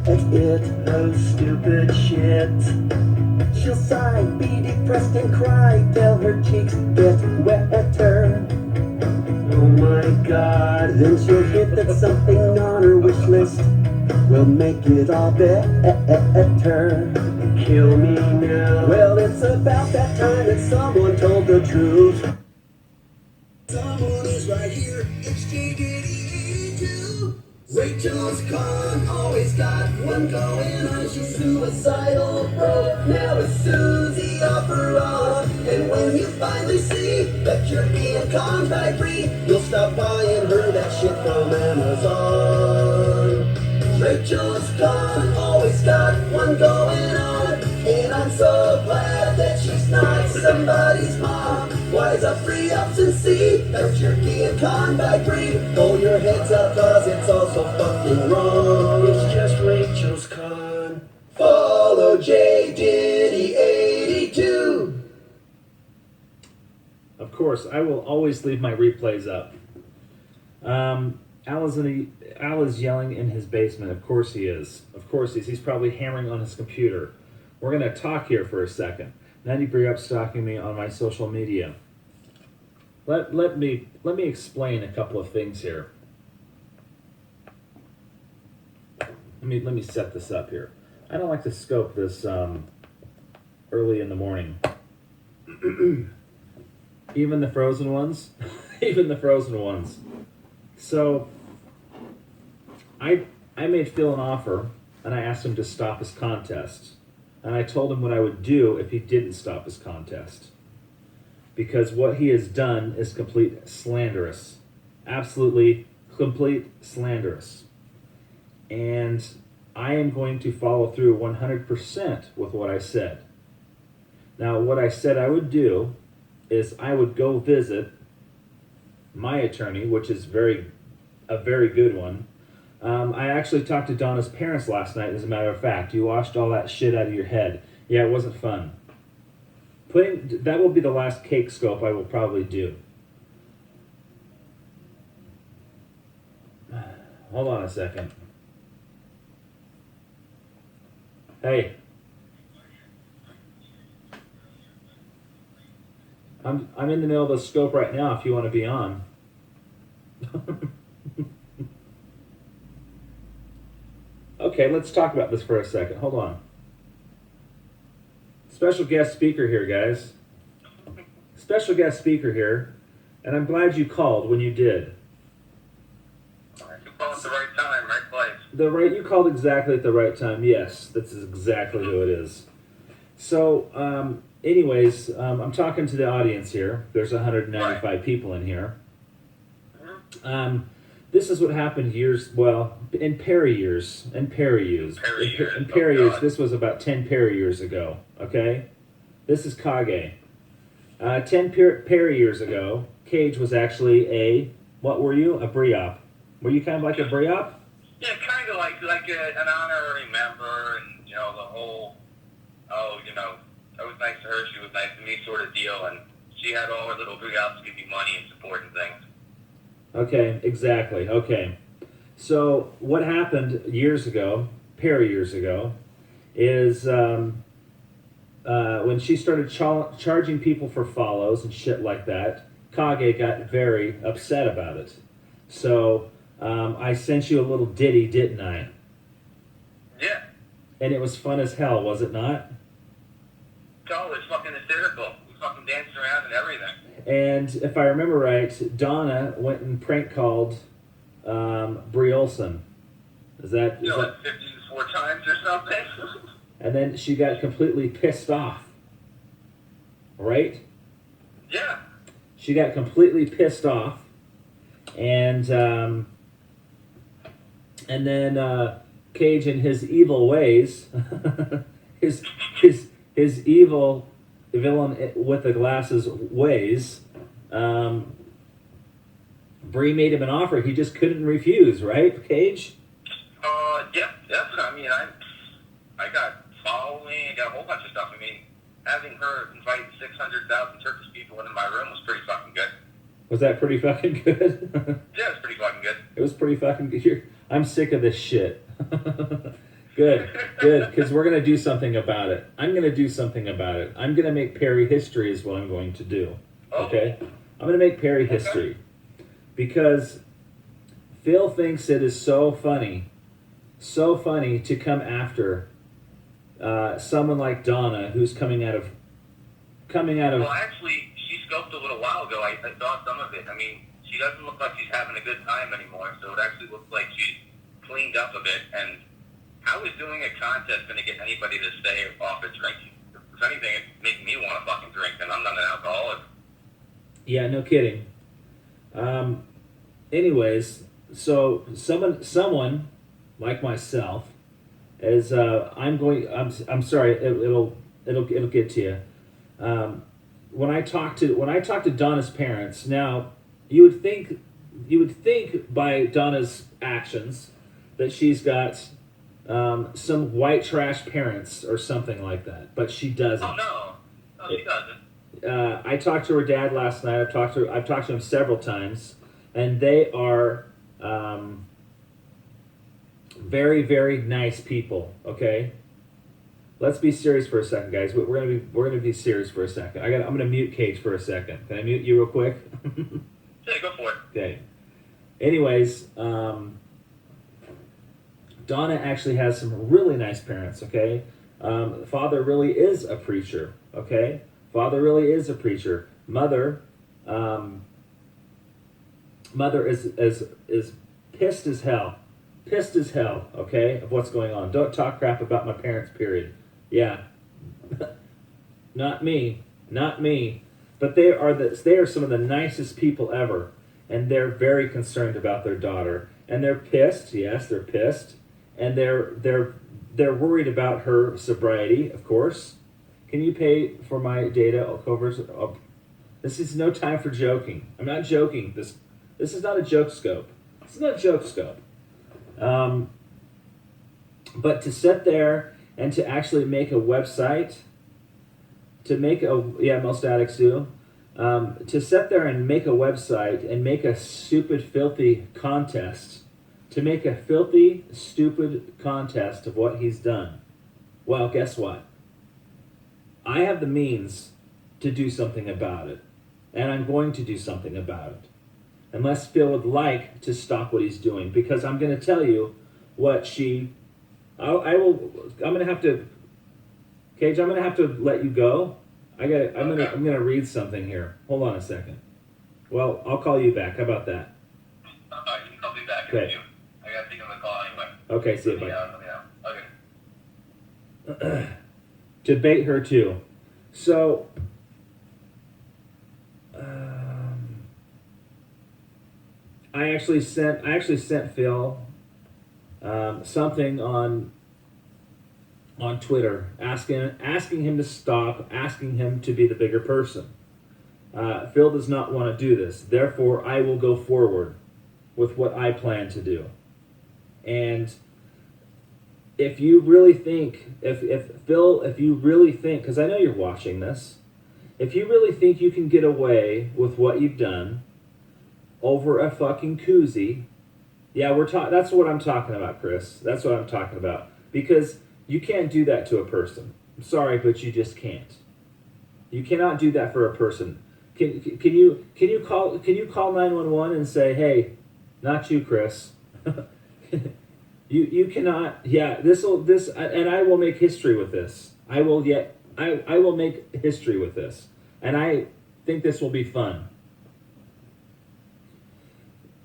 Oh, stupid shit. She'll sigh, be depressed and cry till her cheeks get wetter. Oh my god. Then she'll hint that something on her wish list will make it all better. Kill me now. Well, it's about that time that someone told the truth. Someone is right here. It's Diddy. Rachel's con, always got one going on. She's suicidal, bro. Now it's Susie off her off. And when you finally see that you're being conned by Bree, you'll stop buying her that shit from Amazon. Rachel's con, always got one going on. And I'm so glad that she's not somebody's mom. Wise up, free ups, and see that you're being conned by Bree. Hold your heads up, cause it's all so fucking wrong. It's just Rachel's con. Follow J Diddy 82. Of course, I will always leave my replays up. Al is yelling in his basement. Of course he is. Of course he is. He's probably hammering on his computer. We're going to talk here for a second. Nanny Bree up stalking me on my social media. Let me explain a couple of things here. Let me set this up here. I don't like to scope this early in the morning. Even the frozen ones, even the frozen ones. So I made Phil an offer, and I asked him to stop his contest. And I told him what I would do if he didn't stop his contest. Because what he has done is complete slanderous. Absolutely complete slanderous. And I am going to follow through 100% with what I said. Now, what I said I would do is I would go visit my attorney, which is a very good one. I actually talked to Donna's parents last night, as a matter of fact. You washed all that shit out of your head. Yeah, it wasn't fun. That will be the last cake scope I will probably do. Hold on a second. Hey. I'm in the middle of the scope right now if you want to be on. Okay, let's talk about this for a second. Hold on. Special guest speaker here, guys. Special guest speaker here. And I'm glad you called when you did. You called at the right time, right place. You called exactly at the right time. Yes, that's exactly who it is. So, anyways, I'm talking to the audience here. There's 195 people in here. This is what happened in Perry years. This was about 10 Perry years ago, okay? This is Kage. 10 Perry years ago, Cage was actually what were you? A Briop. Were you kind of like a Briop? Yeah, kind of like an honorary member and, the whole, I was nice to her, she was nice to me sort of deal, and she had all her little Briops to give me money and support and things. Okay, exactly. Okay. So what happened years ago, years ago, is when she started charging people for follows and shit like that, Kage got very upset about it. So I sent you a little ditty, didn't I? Yeah. And it was fun as hell, was it not? Oh, it was fucking hysterical. We fucking danced around and everything. And if I remember right, Donna went and prank called Brie Olson. Is that like 54 times or something? And then she got completely pissed off. Right? Yeah. She got completely pissed off. And then Cage in his evil ways, his evil villain with the glasses ways, Bree made him an offer he just couldn't refuse, right, Cage? Yep. I mean, I got following, I got a whole bunch of stuff. I mean, having her invite 600,000 Turkish people into my room was pretty fucking good. Was that pretty fucking good? Yeah, it was pretty fucking good. It was pretty fucking good. I'm sick of this shit. Good, because we're going to do something about it. I'm going to do something about it. I'm going to make Perry history is what I'm going to do. Okay? I'm going to make Perry history. Because Phil thinks it is so funny to come after someone like Donna, who's coming out of. Well, actually, she scoped a little while ago. I saw some of it. I mean, she doesn't look like she's having a good time anymore, so it actually looks like she's cleaned up a bit. And how is doing a contest going to get anybody to stay off of drinking? If anything, it's making me want to fucking drink, and I'm not an alcoholic. Yeah, no kidding. Anyways, so someone like myself is I'm sorry, it'll get to you. When I talk to Donna's parents, now you would think by Donna's actions that she's got some white trash parents or something like that, but she doesn't. Oh no, she doesn't. I talked to her dad last night. I've talked to him several times, and they are very, very nice people. Okay, let's be serious for a second, guys. We're gonna be serious for a second. I'm gonna mute Cage for a second. Can I mute you real quick? Yeah, go for it. Okay. Anyways, Donna actually has some really nice parents. Okay, father really is a preacher. Okay. Father really is a preacher. Mother is pissed as hell. Pissed as hell, okay, of what's going on. Don't talk crap about my parents, period. Yeah. Not me. But they are some of the nicest people ever. And they're very concerned about their daughter. And they're pissed, yes, they're pissed. And they're worried about her sobriety, of course. Can you pay for my data covers? This is no time for joking. I'm not joking. This is not a joke scope. This is not a joke scope. But to sit there and to actually make a website, most addicts do. To sit there and make a website and make a stupid, filthy contest, to make a filthy, stupid contest of what he's done. Well, guess what? I have the means to do something about it. And I'm going to do something about it. Unless Phil would like to stop what he's doing. Because I'm going to tell you what I'm going to have to, Cage, I'm going to have to let you go. I'm going to read something here. Hold on a second. Well, I'll call you back. How about that? You can call me back if Okay. you. I got to take another call anyway. Okay, see you, bye. Let me know. Okay. To bait her too. So, I actually sent Phil something on Twitter asking him to stop, asking him to be the bigger person. Phil does not want to do this. Therefore, I will go forward with what I plan to do. And if you really think, if you really think, because I know you're watching this, if you really think you can get away with what you've done over a fucking koozie, yeah, that's what I'm talking about, Chris. That's what I'm talking about. Because you can't do that to a person. I'm sorry, but you just can't. You cannot do that for a person. Can you call 911 and say, hey, not you, Chris. You cannot. Yeah, and I will make history with this. I will make history with this, and I think this will be fun.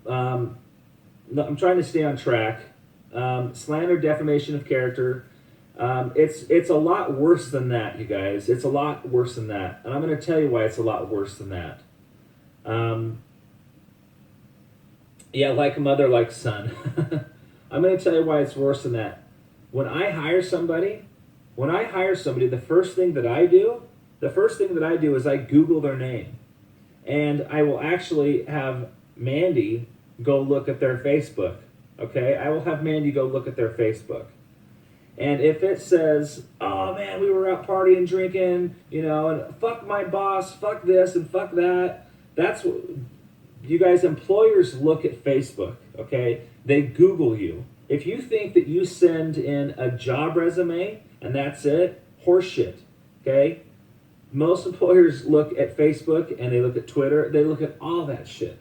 I'm trying to stay on track. Slander, defamation of character. It's a lot worse than that, you guys. It's a lot worse than that, and I'm going to tell you why it's a lot worse than that. Yeah, like mother, like son. I'm going to tell you why it's worse than that. When I hire somebody, the first thing that I do is I Google their name. And I will actually have Mandy go look at their Facebook. Okay? I will have Mandy go look at their Facebook. And if it says, oh man, we were out partying, drinking, and fuck my boss, fuck this and fuck that, that's what you guys, employers look at Facebook, okay? They Google you. If you think that you send in a job resume and that's it, horseshit. Okay? Most employers look at Facebook and they look at Twitter, they look at all that shit.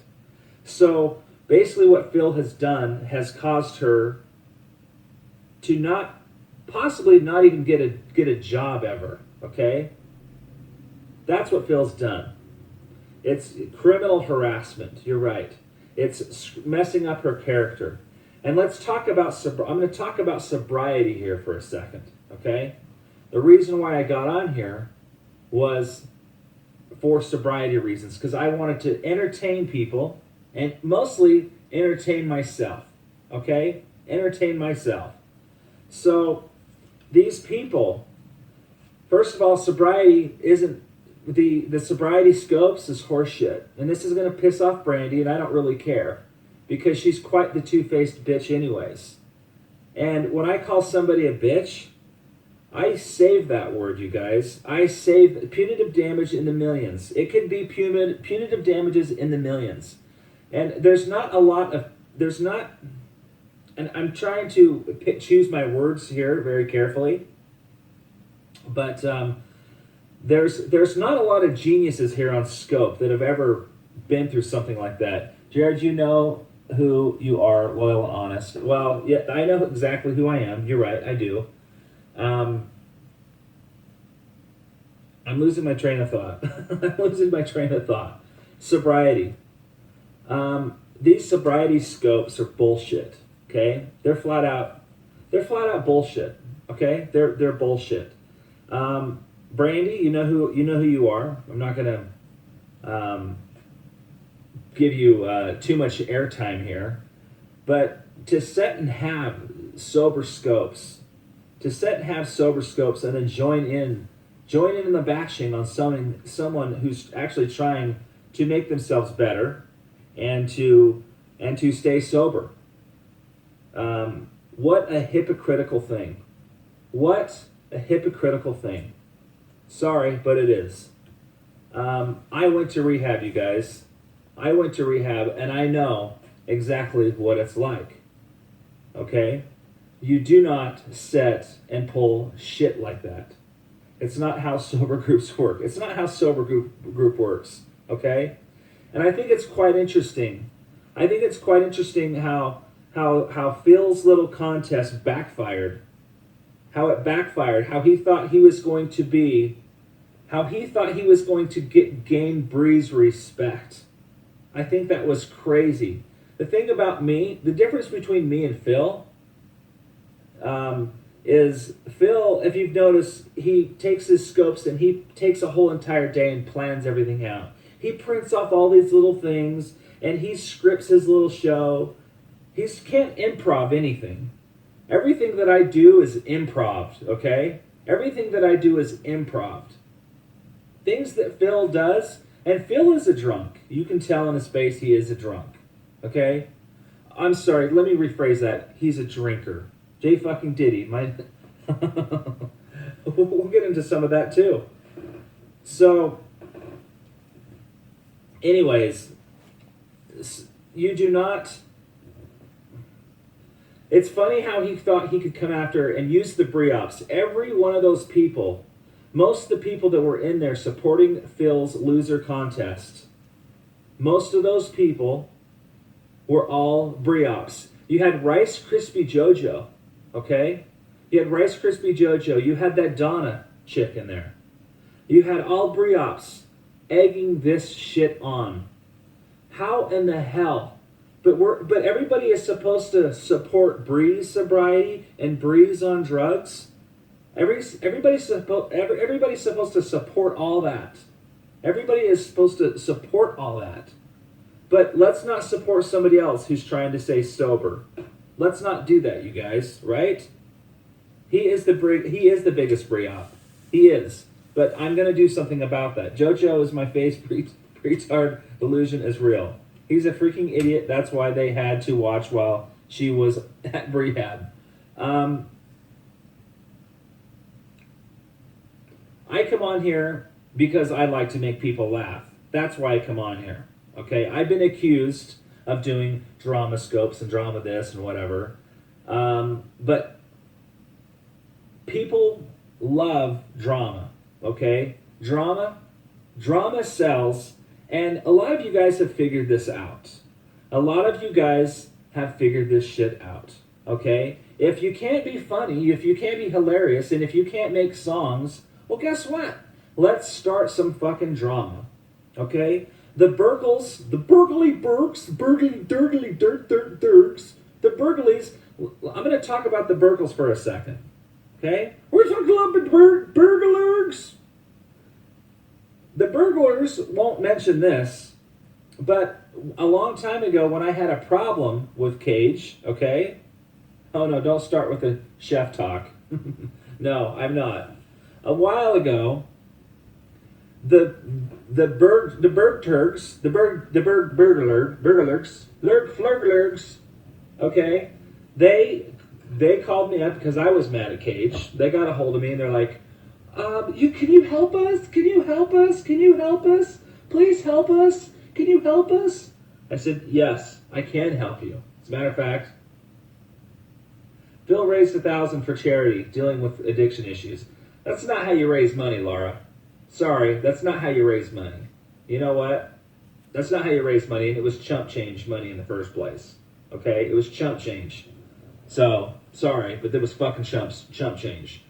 So basically what Phil has done has caused her to not, possibly not even get a job ever. Okay? That's what Phil's done. It's criminal harassment. You're right. It's messing up her character. And let's talk about, I'm going to talk about sobriety here for a second, okay? The reason why I got on here was for sobriety reasons, because I wanted to entertain people and mostly entertain myself, okay? Entertain myself. So these people, first of all, sobriety isn't, the sobriety scopes is horseshit. And this is going to piss off Brandy, and I don't really care, because she's quite the two-faced bitch anyways. And when I call somebody a bitch, I save that word, you guys. I save punitive damage in the millions. It could be punitive damages in the millions. And there's not a lot of, there's not, and I'm trying to choose my words here very carefully, but there's not a lot of geniuses here on Scope that have ever been through something like that. Jared, you know who you are, loyal and honest. Well, yeah, I know exactly who I am. You're right, I do. I'm losing my train of thought. I'm losing my train of thought. Sobriety. These sobriety scopes are bullshit. Okay, they're flat out bullshit. Okay, they're bullshit. Brandy, you know who you are. I'm not gonna give you too much airtime here, but to set and have sober scopes, and then join in the bashing on someone who's actually trying to make themselves better and to stay sober. What a hypocritical thing. What a hypocritical thing. Sorry, but it is. I went to rehab, you guys. I went to rehab, and I know exactly what it's like. Okay? You do not set and pull shit like that. It's not how sober groups work. It's not how sober group works. Okay? And I think it's quite interesting. I think it's quite interesting how Phil's little contest backfired. How it backfired. How he thought he was going to gain Bree's respect. I think that was crazy. The thing about me, the difference between me and Phil, is Phil, if you've noticed, he takes his scopes and he takes a whole entire day and plans everything out. He prints off all these little things and he scripts his little show. He can't improv anything. Everything that I do is improv, okay? Everything that I do is improv. Things that Phil does, and Phil is a drunk. You can tell in his face he is a drunk, okay? I'm sorry, let me rephrase that. He's a drinker. J fucking Diddy. We'll get into some of that too. So, anyways, you do not... It's funny how he thought he could come after and use the Briops. Every one of those people, most of the people that were in there supporting Phil's loser contest, most of those people were all Briops. You had Rice Krispie JoJo, okay? You had Rice Krispie JoJo. You had that Donna chick in there. You had all Briops egging this shit on. How in the hell? But everybody is supposed to support Bree's sobriety and Bree's on drugs. Everybody's supposed to support all that. Everybody is supposed to support all that. But let's not support somebody else who's trying to stay sober. Let's not do that, you guys, right? He is the biggest Briop. He is. But I'm going to do something about that. JoJo is my face. Retard delusion is real. He's a freaking idiot. That's why they had to watch while she was at rehab. I come on here because I like to make people laugh. That's why I come on here. Okay? I've been accused of doing drama scopes and drama this and whatever. But people love drama, okay? Drama sells, and a lot of you guys have figured this out. A lot of you guys have figured this shit out, okay? If you can't be funny, if you can't be hilarious, and if you can't make songs, well, guess what? Let's start some fucking drama, okay? The Burgles, the Burgley Burks, the Burgley Dirtly Dirt Dirt Dirks, the Burgleys. I'm going to talk about the Burgles for a second, okay? We're talking about the burglars. The burglars won't mention this, but a long time ago when I had a problem with Cage, okay? Oh no, don't start with the chef talk. No, I'm not. A while ago, the burglars, okay, they called me up because I was mad at Cage. They got a hold of me and they're like, can you help us? Can you help us? Can you help us? Please help us. Can you help us? I said, yes, I can help you. As a matter of fact, Phil raised $1,000 for charity dealing with addiction issues. That's not how you raise money, Laura. Sorry, that's not how you raise money. You know what? That's not how you raise money, and it was chump change money in the first place. Okay? It was chump change. So, sorry, but there was fucking chump change.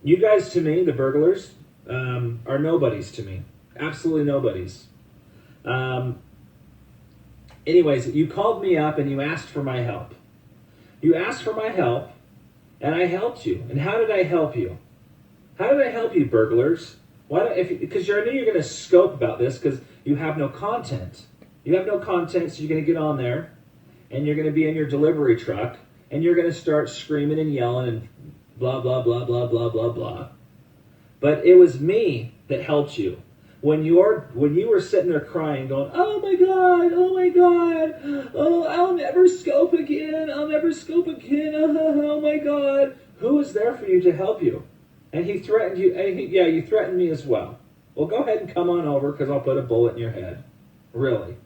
You guys, to me, the burglars, are nobodies to me. Absolutely nobodies. Anyways, you called me up and you asked for my help. You asked for my help, and I helped you. And how did I help you? How did I help you, burglars? Because I know you're going to scope about this because you have no content. You have no content, so you're going to get on there, and you're going to be in your delivery truck, and you're going to start screaming and yelling and blah, blah, blah, blah, blah, blah, blah. But it was me that helped you. When you were sitting there crying, going, oh my God, oh, I'll never scope again, oh my God. Who was there for you to help you? And he threatened you, you threatened me as well. Well, go ahead and come on over, because I'll put a bullet in your head. Really.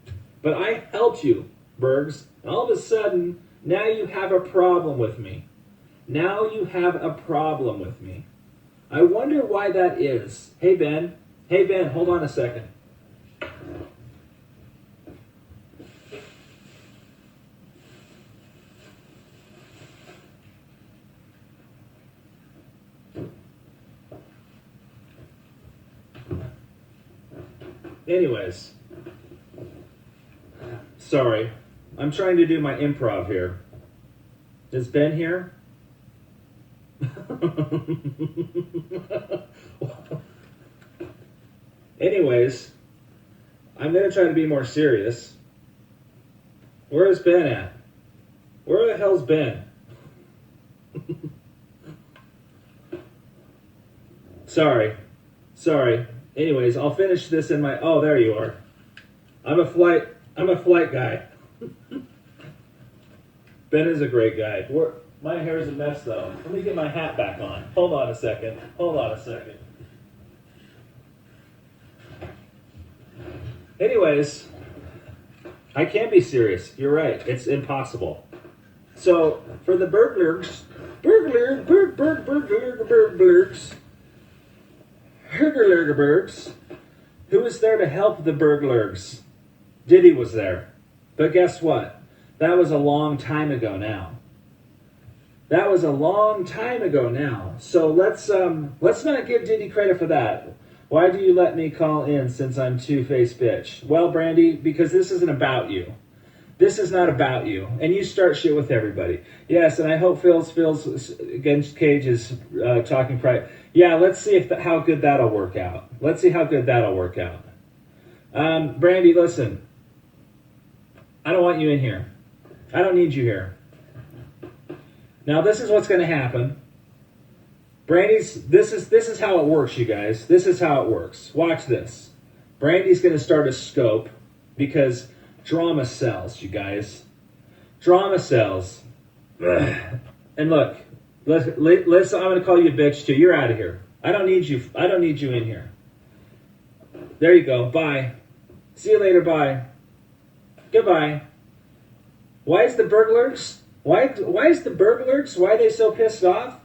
But I helped you, Bergs. And all of a sudden, now you have a problem with me. Now you have a problem with me. I wonder why that is. Hey, Ben, hold on a second. Anyways, sorry. I'm trying to do my improv here. Is Ben here? Anyways, I'm going to try to be more serious. Where is Ben at? Where the hell's Ben? Sorry. Anyways, I'll finish this in my... Oh, there you are. I'm a flight guy. Ben is a great guy. My hair's a mess, though. Let me get my hat back on. Hold on a second. Anyways, I can't be serious. You're right. It's impossible. So, for the burglars, who was there to help the burglars? Diddy was there. But guess what? That was a long time ago now. So let's not give Diddy credit for that. Why do you let me call in since I'm two-faced bitch? Well, Brandy, because this isn't about you. This is not about you. And you start shit with everybody. Yes, and I hope Phil's against Cage is talking pride. Yeah, let's see how good that'll work out. Brandy, listen. I don't want you in here. I don't need you here. Now, this is what's going to happen. Brandy's, this is how it works, you guys. This is how it works. Watch this. Brandy's going to start a scope because drama sells, you guys. Drama sells. And look, listen, I'm going to call you a bitch too. You're out of here. I don't need you in here. There you go. Bye. See you later. Bye. Goodbye. Why is the burglars Why is the burglars, why are they so pissed off?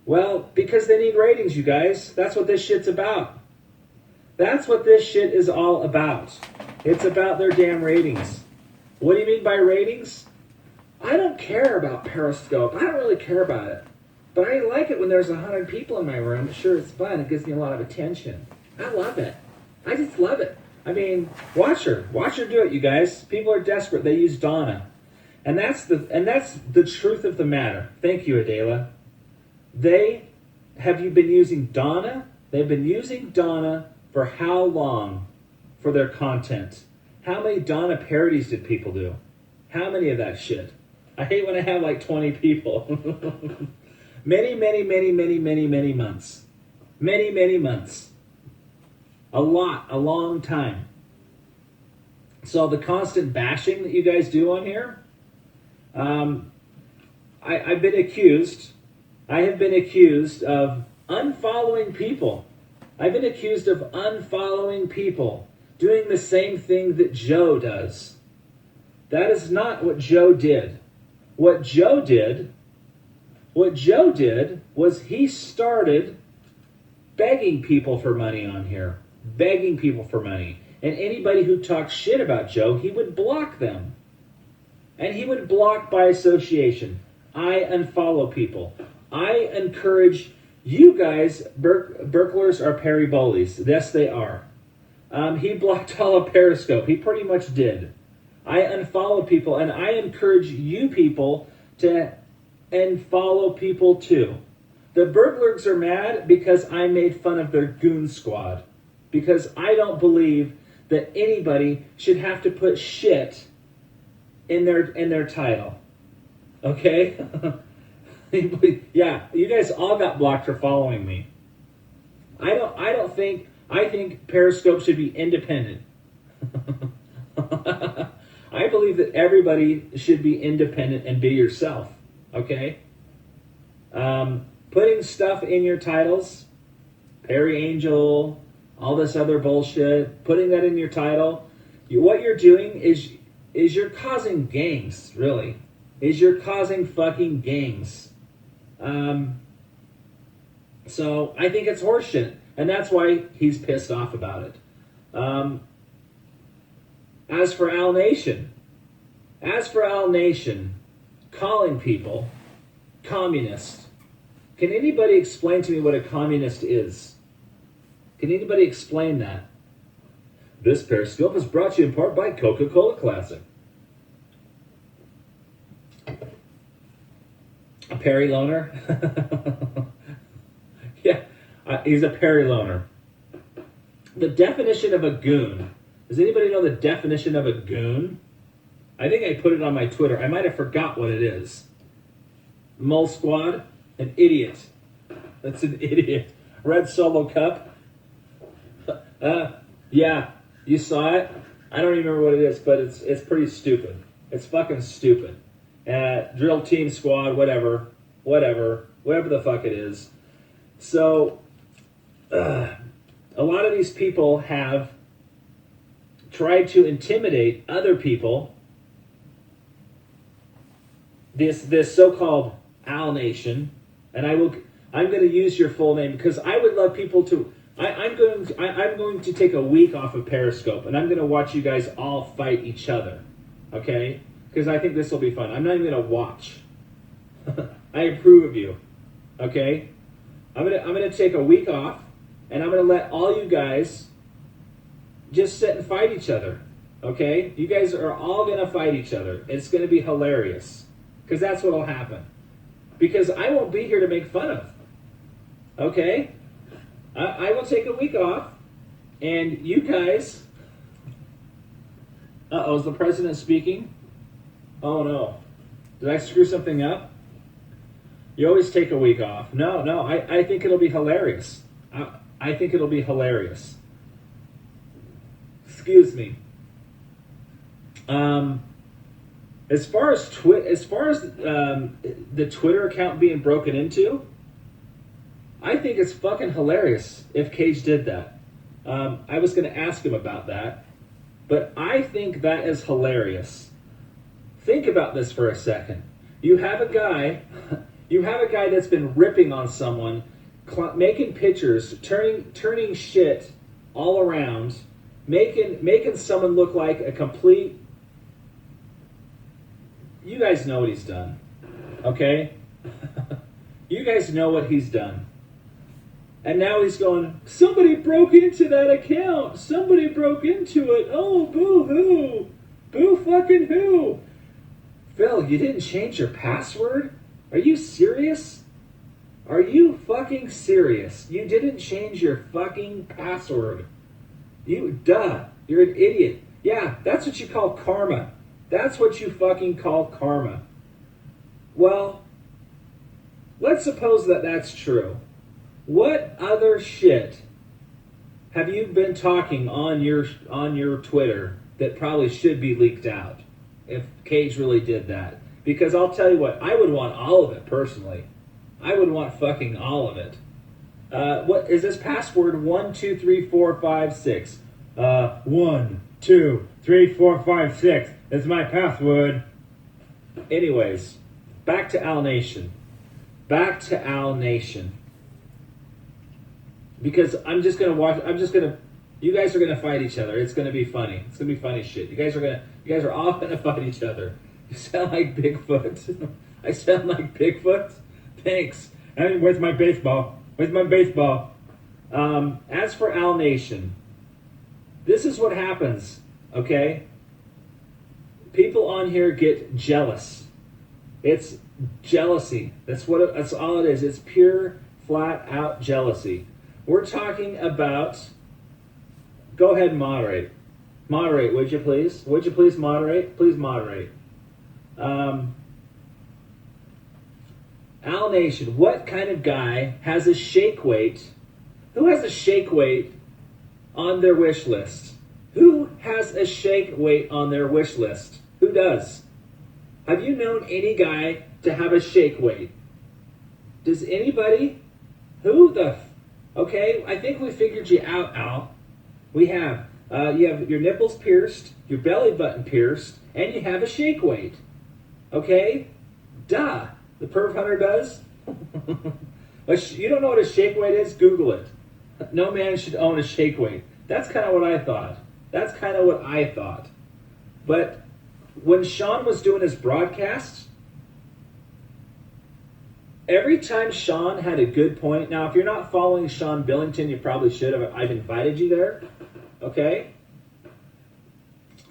Well, because they need ratings, you guys. That's what this shit's about. That's what this shit is all about. It's about their damn ratings. What do you mean by ratings? I don't care about Periscope. I don't really care about it. But I like it when there's 100 people in my room. Sure, it's fun. It gives me a lot of attention. I love it. I just love it. I mean, watch her. Watch her do it, you guys. People are desperate. They use Donna. And that's the truth of the matter. Thank you, Adela. Have you been using Donna? They've been using Donna for how long for their content? How many Donna parodies did people do? How many of that shit? I hate when I have like 20 people. Many months. Many months. A long time. So the constant bashing that you guys do on here, I've been accused. I have been accused of unfollowing people. I've been accused of unfollowing people, doing the same thing that Joe does. That is not what Joe did. What Joe did was he started begging people for money on here. Begging people for money. And anybody who talked shit about Joe, he would block them. And he would block by association. I unfollow people. I encourage you guys, burglars are Perry-Bullies. Yes, they are. He blocked all of Periscope. He pretty much did. I unfollow people, and I encourage you people to unfollow people too. The burglars are mad because I made fun of their goon squad. Because I don't believe that anybody should have to put shit in their title. Okay? Yeah, you guys all got blocked for following me. I think Periscope should be independent. I believe that everybody should be independent and be yourself. Okay? Putting stuff in your titles, Perry Angel, all this other bullshit, putting that in your title, what you're doing is you're causing gangs, really. You're causing fucking gangs. So I think it's horseshit, and that's why he's pissed off about it. As for Al Nation, calling people communist. Can anybody explain to me what a communist is? Can anybody explain that? This Periscope is brought to you in part by Coca-Cola Classic. A Perry loner? Yeah, he's a Perry loner. The definition of a goon. Does anybody know the definition of a goon? I think I put it on my Twitter. I might have forgot what it is. Mole Squad? An idiot. That's an idiot. Red Solo Cup? Yeah, you saw it? I don't even remember what it is, but it's pretty stupid. It's fucking stupid. Drill Team Squad, whatever the fuck it is. So, a lot of these people have tried to intimidate other people. This so-called Al Nation, and I'm going to use your full name because I would love people to. I'm going to take a week off of Periscope, and I'm going to watch you guys all fight each other, okay? Because I think this will be fun. I'm not even going to watch. I approve of you, okay? I'm gonna take a week off, and I'm gonna let all you guys just sit and fight each other, okay? You guys are all gonna fight each other. It's gonna be hilarious, because that's what'll happen. Because I won't be here to make fun of, okay? I will take a week off, and you guys... Uh-oh, is the president speaking? Oh, no. Did I screw something up? You always take a week off. No, I think it'll be hilarious. I think it'll be hilarious. Excuse me. As far as the Twitter account being broken into, I think it's fucking hilarious if Cage did that. I was going to ask him about that, but I think that is hilarious. Think about this for a second. You have a guy that's been ripping on someone, making pictures, turning shit all around, making someone look like a complete. You guys know what he's done, okay? You guys know what he's done. And now he's going, somebody broke into that account. Somebody broke into it. Oh, boo-hoo. Boo fucking who? Phil, you didn't change your password? Are you serious? Are you fucking serious? You didn't change your fucking password. You're an idiot. Yeah, that's what you call karma. That's what you fucking call karma. Well, let's suppose that that's true. What other shit have you been talking on your Twitter that probably should be leaked out if Cage really did that? Because I'll tell you what, I would want all of it personally. I would want fucking all of it. What is this password? 1, 2, 3, 4, 5, 6. 1, 2, 3, 4, 5, 6. It's my password. Anyways, back to Al Nation. Because I'm just gonna watch. You guys are gonna fight each other. It's gonna be funny. It's gonna be funny shit. You guys are all gonna fight each other. You sound like Bigfoot. I sound like Bigfoot. Thanks. And where's my baseball? As for Al Nation, this is what happens. Okay. People on here get jealous. It's jealousy. That's all it is. It's pure, flat out jealousy. We're talking about. Go ahead and moderate. Moderate, would you please? Would you please moderate? Please moderate. Al Nation, what kind of guy has a shake weight? Who has a shake weight on their wish list? Who has a shake weight on their wish list? Who does? Have you known any guy to have a shake weight? Does anybody? Who the? Okay, I think we figured you out, Al. We have. You have your nipples pierced, your belly button pierced, and you have a shake weight. Okay? Duh. The perv hunter does. You don't know what a shake weight is? Google it. No man should own a shake weight. That's kind of what I thought. But when Sean was doing his broadcasts, every time Sean had a good point. Now, if you're not following Sean Billington, you probably should have. I've invited you there. Okay?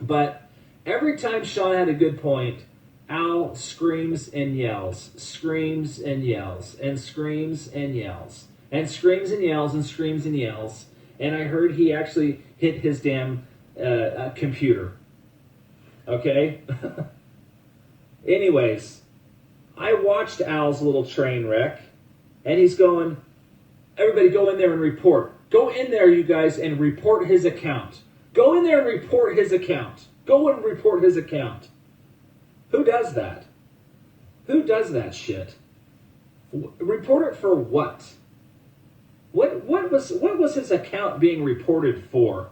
But every time Sean had a good point, Al screams and yells, screams and yells, and screams and yells, and screams and yells, and screams and yells. And I heard he actually hit his damn computer. Okay? Anyways, I watched Al's little train wreck, and he's going, everybody go in there and report. Go in there, you guys, and report his account. Go in there and report his account. Go and report his account. Who does that? Who does that shit? Report it for what? What was his account being reported for?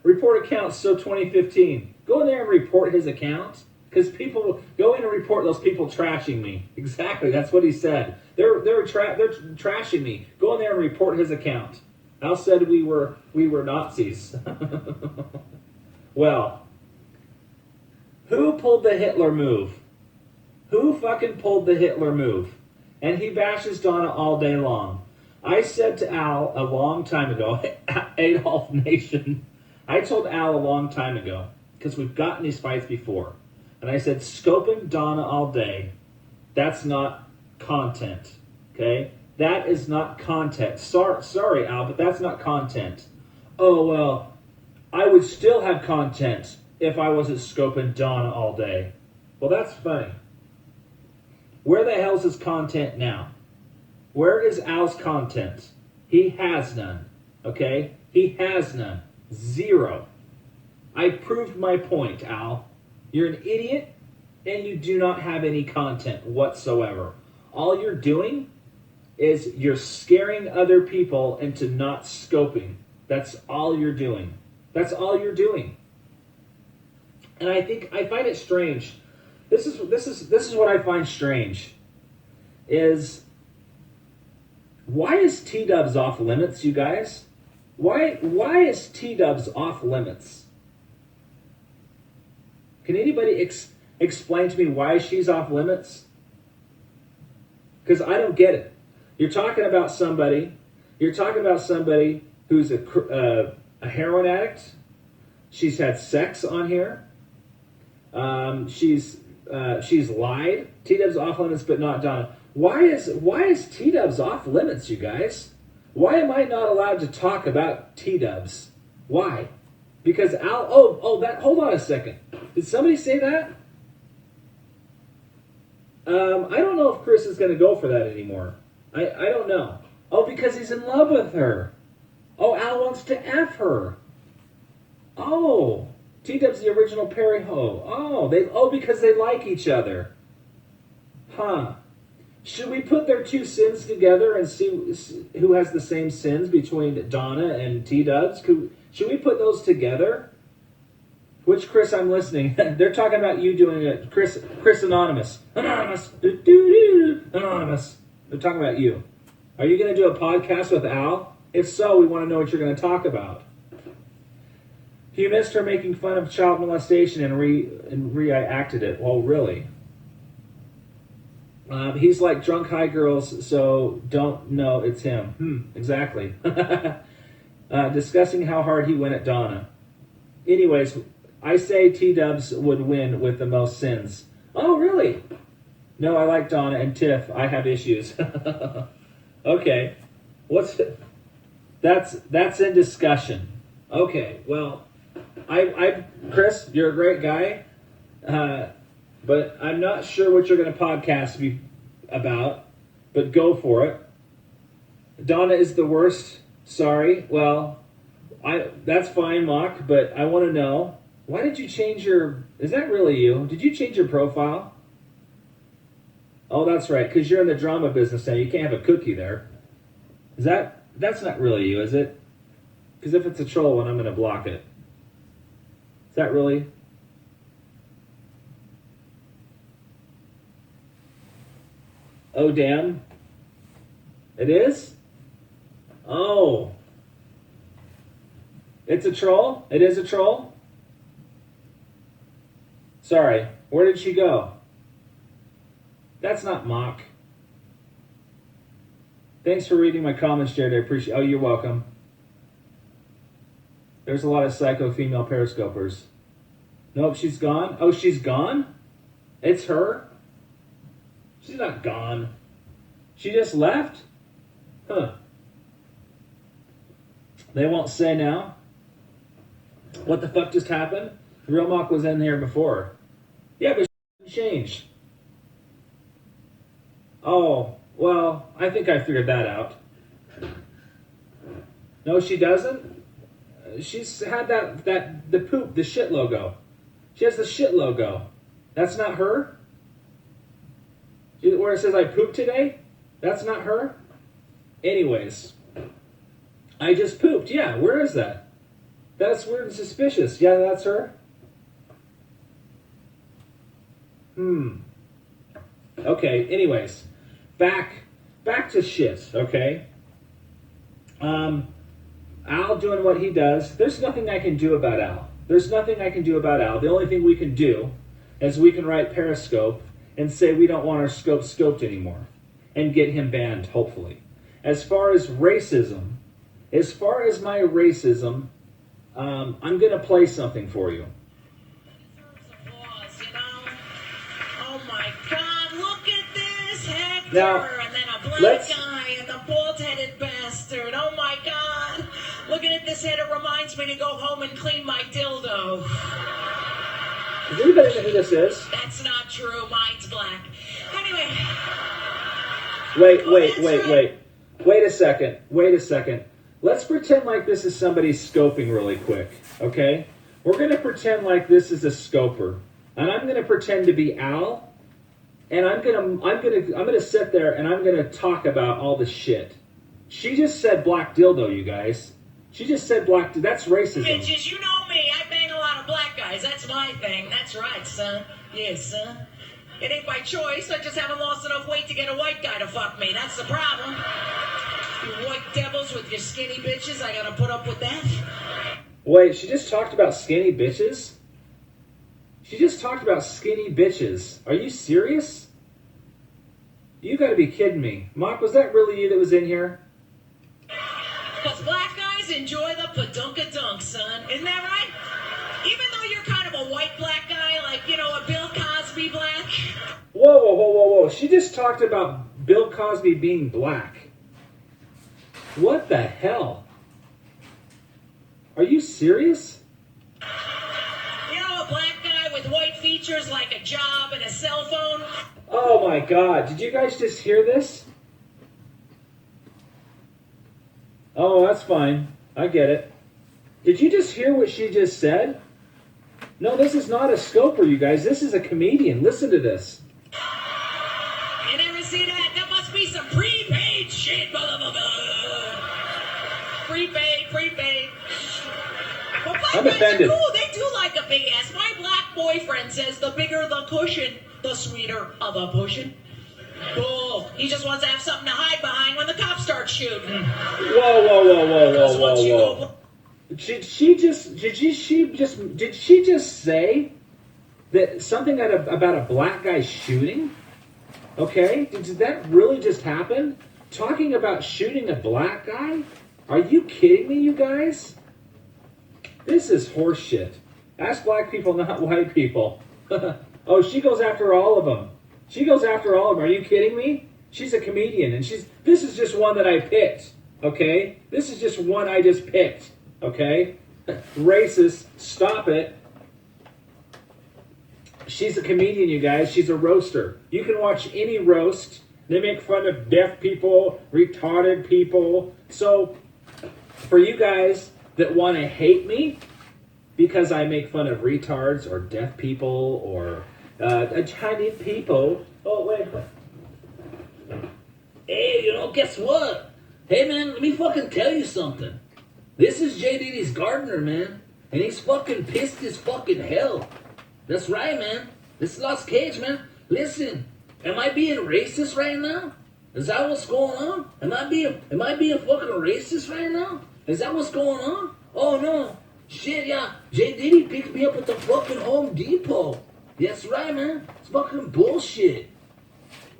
Report account so 2015. Go in there and report his account. Because people go in and report those people trashing me. Exactly, that's what he said. They're trashing me. Go in there and report his account. Al said we were Nazis. Well, who pulled the Hitler move? Who fucking pulled the Hitler move? And he bashes Donna all day long. I said to Al a long time ago, Adolf Nation, I told Al a long time ago, because we've gotten these fights before, and I said, scoping Donna all day, that's not content, okay? That is not content. Sorry, Al, but that's not content. Oh, well, I would still have content if I wasn't scoping Donna all day. Well, that's funny. Where the hell's his content now? Where is Al's content? He has none, okay? He has none. Zero. I proved my point, Al. You're an idiot, and you do not have any content whatsoever. All you're doing is you're scaring other people into not scoping. That's all you're doing. That's all you're doing. And I find it strange. This is what I find strange. Is why is T-Dubs off limits, you guys? Why is T-Dubs off limits? Can anybody explain to me why she's off limits? Because I don't get it. You're talking about somebody who's a heroin addict. She's had sex on here. She's lied. T-Dubs off limits, but not Donna. Why is T-Dubs off limits, you guys? Why am I not allowed to talk about T-Dubs? Why? Because Al. That. Hold on a second. Did somebody say that? I don't know if Chris is going to go for that anymore. I don't know. Oh, because he's in love with her. Oh, Al wants to F her. Oh, T-Dub's the original Perry Ho. Because they like each other. Huh. Should we put their two sins together and see who has the same sins between Donna and T-Dubs? Should we put those together? Which Chris I'm listening? They're talking about you doing it. Chris Anonymous. Anonymous. Anonymous. They're talking about you. Are you going to do a podcast with Al? If so, we want to know what you're going to talk about. He missed her making fun of child molestation and reacted it. Well, really? He's like drunk high girls, so don't know it's him. Exactly. Discussing how hard he went at Donna. Anyways, I say T-Dubs would win with the most sins. Oh, really? No, I like Donna and Tiff. I have issues. Okay. That's in discussion. Okay, well, Chris, you're a great guy, but I'm not sure what you're going to podcast me about, but go for it. Donna is the worst. Sorry. Well, that's fine, Mock, but I want to know, why did you change is that really you? Did you change your profile? Oh, that's right, because you're in the drama business now. You can't have a cookie there. That's not really you, is it? Because if it's a troll one, I'm going to block it. Is that really? Oh, damn. It is? Oh. It's a troll? It is a troll? Sorry. Where did she go? That's not Mock. Thanks for reading my comments, Jared. I appreciate. Oh, you're welcome. There's a lot of psycho female periscopers. Nope, she's gone. Oh, she's gone? It's her? She's not gone. She just left? Huh. They won't say now. What the fuck just happened? The real Mock was in here before. Yeah, but she didn't change. Oh, well, I think I figured that out. No, she doesn't? She's had the shit logo. She has the shit logo. That's not her? Where it says I pooped today? That's not her? Anyways. I just pooped. Yeah, where is that? That's weird and suspicious. Yeah, that's her? Okay, anyways. Back to shit, okay? Al doing what he does. There's nothing I can do about Al. The only thing we can do is we can write Periscope and say we don't want our scope scoped anymore and get him banned, hopefully. As far as my racism, I'm going to play something for you. Oh my God, look at this, Hector, Now, and then a black guy and the bald-headed bastard. Oh my God, looking at this head, it reminds me to go home and clean my dildo. Does anybody know who this is? That's not true, mine's black. Anyway. Wait a second. Let's pretend like this is somebody scoping really quick, okay? We're going to pretend like this is a scoper. And I'm going to pretend to be Al, and I'm going to sit there and I'm going to talk about all this shit. She just said black dildo, you guys. She just said black. That's racism. Bitches, you know me. I bang a lot of black guys. That's my thing. That's right, son. Yes, son. It ain't by choice. I just haven't lost enough weight to get a white guy to fuck me. That's the problem. You white devils with your skinny bitches, I gotta put up with that. Wait, she just talked about skinny bitches? She just talked about skinny bitches. Are you serious? You gotta be kidding me. Mock, was that really you that was in here? Because black guys enjoy the padunka-dunk, son. Isn't that right? Even though you're kind of a white black guy, like, you know, a Bill Cosby black. Whoa. She just talked about Bill Cosby being black. What the hell? Are you serious? You know, a black guy with white features like a job and a cell phone. Oh my God, did you guys just hear this? Oh, that's fine. I get it. Did you just hear what she just said? No, this is not a scoper, you guys. This is a comedian. Listen to this. You never see that? That must be some prepaid shit. Prepaid. Well, black I'm guys offended. are cool. They do like a big ass. My black boyfriend says the bigger the cushion, the sweeter of the pushing. Bull. He just wants to have something to hide behind when the cops start shooting. Whoa. Did she just say that something about a black guy shooting? Okay, did that really just happen? Talking about shooting a black guy? Are you kidding me, you guys? This is horseshit. Ask black people, not white people. Oh, she goes after all of them. Are you kidding me? She's a comedian, and this is just one that I picked, okay? This is just one I just picked, okay? Racist, stop it. She's a comedian, you guys. She's a roaster. You can watch any roast. They make fun of deaf people, retarded people. So, for you guys that want to hate me because I make fun of retards or deaf people or Chinese people. Oh, wait. Hey, guess what? Hey, man, let me fucking tell you something. This is J. Diddy's gardener, man. And he's fucking pissed as fucking hell. That's right, man. This is Lost Cage, man. Listen, am I being racist right now? Is that what's going on? Am I being fucking racist right now? Is that what's going on? Oh, no. Shit, yeah. J. Diddy picked me up at the fucking Home Depot. That's right, man. It's fucking bullshit.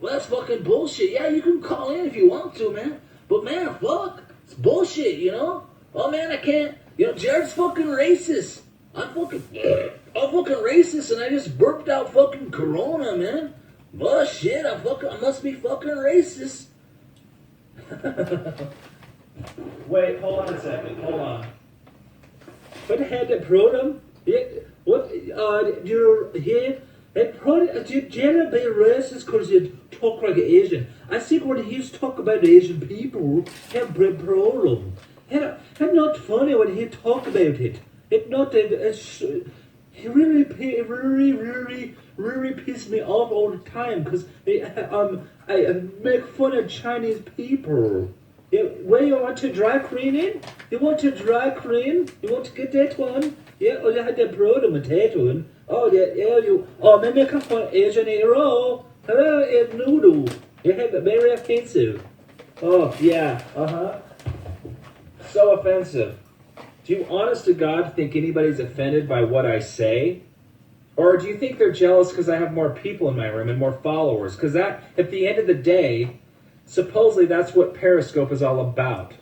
Well, that's fucking bullshit. Yeah, you can call in if you want to, man. But, man, fuck. It's bullshit, Oh, man, I can't. Jared's fucking racist. I'm fucking racist, and I just burped out fucking Corona, man. Oh, shit, I must be fucking racist. Wait, hold on a second. Hold on. What had the problem? You're here. Jared be racist because you talk like an Asian. I think when he's talk about Asian people, have a problem. It's not funny when he talk about it. It's not. He really pisses me off all the time because I make fun of Chinese people. Where you want to dry cleaning? You want to dry clean? You want to get that one? Yeah, or you had that problem with that one. Oh, maybe come from Asian roll. Hello, it's noodle. You have it very offensive. Oh, yeah, So offensive. Do you honest to God think anybody's offended by what I say? Or do you think they're jealous because I have more people in my room and more followers? Because that, at the end of the day, supposedly that's what Periscope is all about.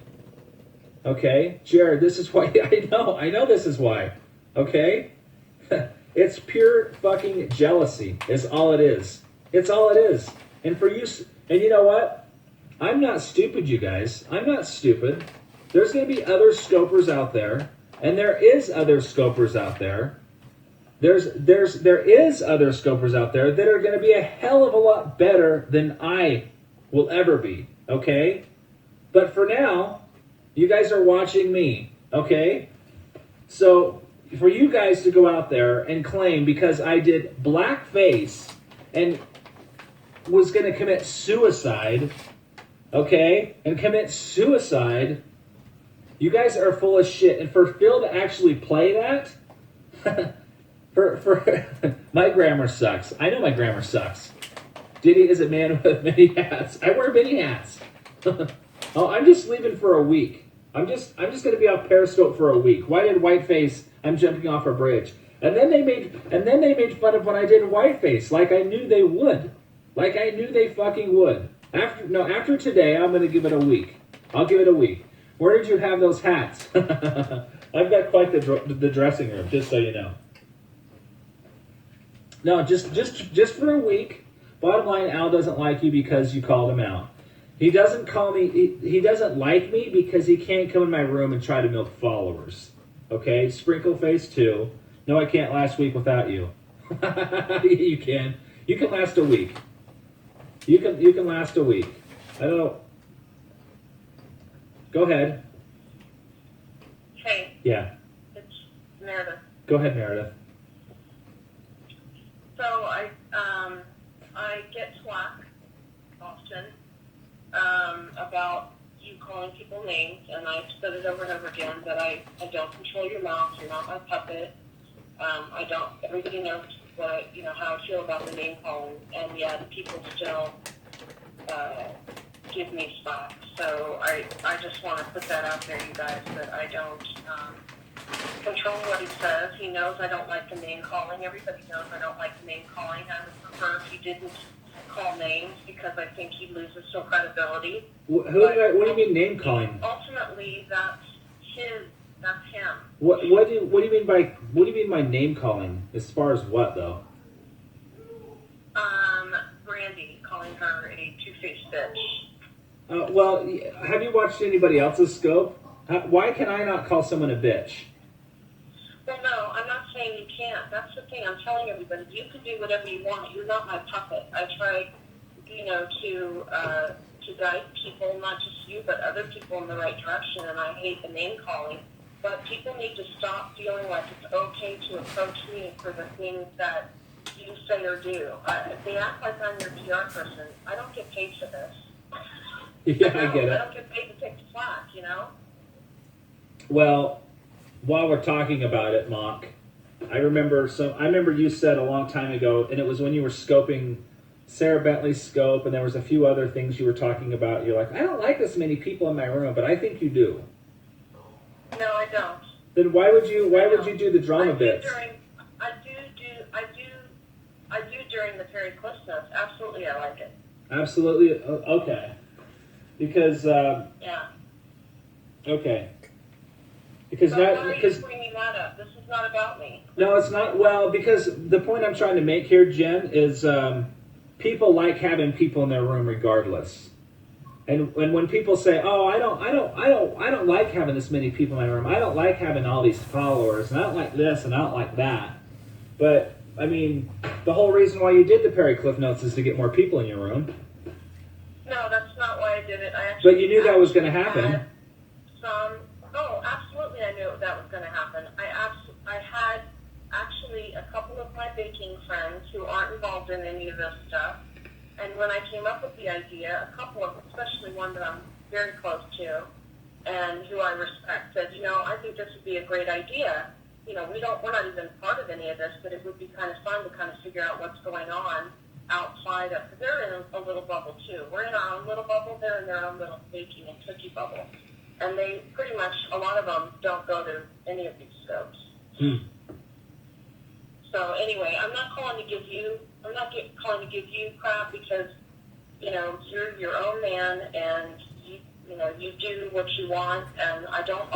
Okay? Jared, this is why. I know this is why. Okay? It's pure fucking jealousy is all it is. It's all it is. And for you, and you know what? I'm not stupid, you guys. I'm not stupid. There's going to be other scopers out there, and there is other scopers out there. There is other scopers out there that are going to be a hell of a lot better than I will ever be, okay? But for now, you guys are watching me, okay? So for you guys to go out there and claim because I did blackface and was going to commit suicide, okay, and commit suicide, you guys are full of shit. And for Phil to actually play that, For my grammar sucks. I know my grammar sucks. Diddy is a man with many hats. I wear many hats. Oh, I'm just leaving for a week. I'm just gonna be off Periscope for a week. Why did Whiteface? I'm jumping off a bridge. And then they made fun of when I did Whiteface, like I knew they would. Like I knew they fucking would. After today, I'm gonna give it a week. I'll give it a week. Where did you have those hats? I've got quite the dressing room, just so you know. No, just for a week. Bottom line, Al doesn't like you because you called him out. He doesn't call me. He doesn't like me because he can't come in my room and try to milk followers. Okay, Sprinkle Face 2. No, I can't last week without you. You can. You can last a week. You can last a week. I don't know. Go ahead. Hey, Yeah. it's Meredith. Go ahead, Meredith. So I get flack often about you calling people names, and I've said it over and over again that I don't control your mouth. You're not my puppet. I don't. Everybody knows how I feel about the name calling, and yet people still give me slack. So I just want to put that out there, you guys, that I don't control what he says. He knows I don't like the name calling. Everybody knows I don't like the name calling. I would prefer if he didn't call names because I think he loses some credibility. What do you mean name calling? Ultimately, that's him. What do you mean by name calling? As far as what though? Brandy calling her a two-faced bitch. Well, have you watched anybody else's scope? Why can I not call someone a bitch? Well, no, I'm not saying you can't. That's the thing. I'm telling everybody, you can do whatever you want. You're not my puppet. I try, to guide people, not just you, but other people in the right direction. And I hate the name calling. But people need to stop feeling like it's okay to approach me for the things that you say or do. They act like I'm your PR person. I don't get paid for this. Yeah, I get it. I don't get paid to take the slack, Well, while we're talking about it, Monk, I remember you said a long time ago, and it was when you were scoping Sarah Bentley's scope, and there was a few other things you were talking about. You're like, I don't like this many people in my room, but I think you do. No, I don't. Then why would you do the drama bits? I do during the Perry Cliff notes. Absolutely, I like it. Absolutely, okay. Because yeah. Okay. Because so why are you bringing that up? This is not about me. No, it's not. Well, because the point I'm trying to make here, Jen, is people like having people in their room regardless. And when people say, "Oh, I don't like having this many people in my room. I don't like having all these followers, and I don't like this, and I don't like that." But I mean, the whole reason why you did the Perry Cliff Notes is to get more people in your room. No, that's not why I did it. But you knew that was going to happen. Absolutely, I knew that was going to happen. I had actually a couple of my baking friends who aren't involved in any of this stuff. And when I came up with the idea, a couple of them, especially one that I'm very close to and who I respect, said, I think this would be a great idea. We're not even part of any of this, but it would be kind of fun to kind of figure out what's going on outside of, because they're in a little bubble too. We're in our own little bubble, they're in their own little baking and cookie bubble. And they pretty much, a lot of them don't go to any of these scopes. So anyway, I'm not calling to give you crap because, you're your own man and you do what you want, and I don't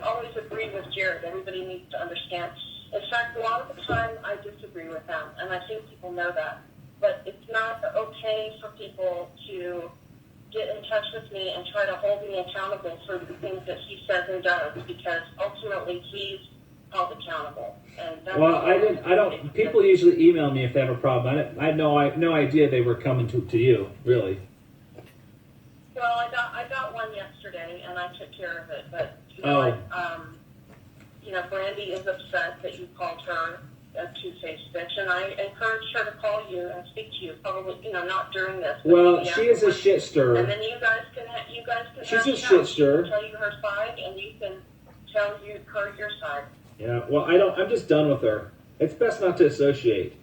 always agree with Jared. Everybody needs to understand. In fact, a lot of the time I disagree with him, and I think people know that. But it's not okay for people to get in touch with me and try to hold me accountable for the things that he says and does, because ultimately he's held accountable. And that's people usually email me if they have a problem. I had no idea they were coming to you, really. Well, I got one yesterday, and I took care of it. But Brandy is upset that you called her a two-faced bitch, and I encouraged her to call you and speak to you. Probably, not during this. Well, she is a shit stirrer. And then you guys can She's a shit stirrer. She can tell you her side, and you can tell her your side. Yeah. Well, I'm just done with her. It's best not to associate.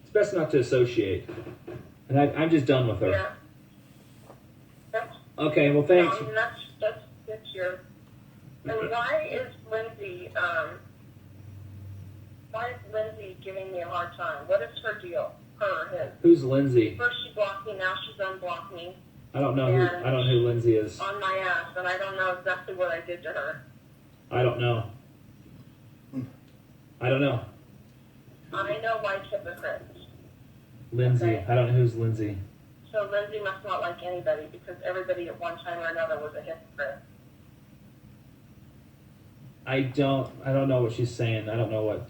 It's best not to associate. And I'm just done with her. Yeah. That's, Okay, well, thanks. I mean, that's your. And why is Lindsay giving me a hard time? What is her deal? Her or his? Who's Lindsay? First she blocked me, now she's unblocked me. I don't know who Lindsay is. On my ass, and I don't know exactly what I did to her. I don't know. I don't know. I know white hypocrites. Lindsay. Okay. I don't know who's Lindsay. So Lindsay must not like anybody because everybody at one time or another was a hypocrite. I don't know what she's saying. I don't know what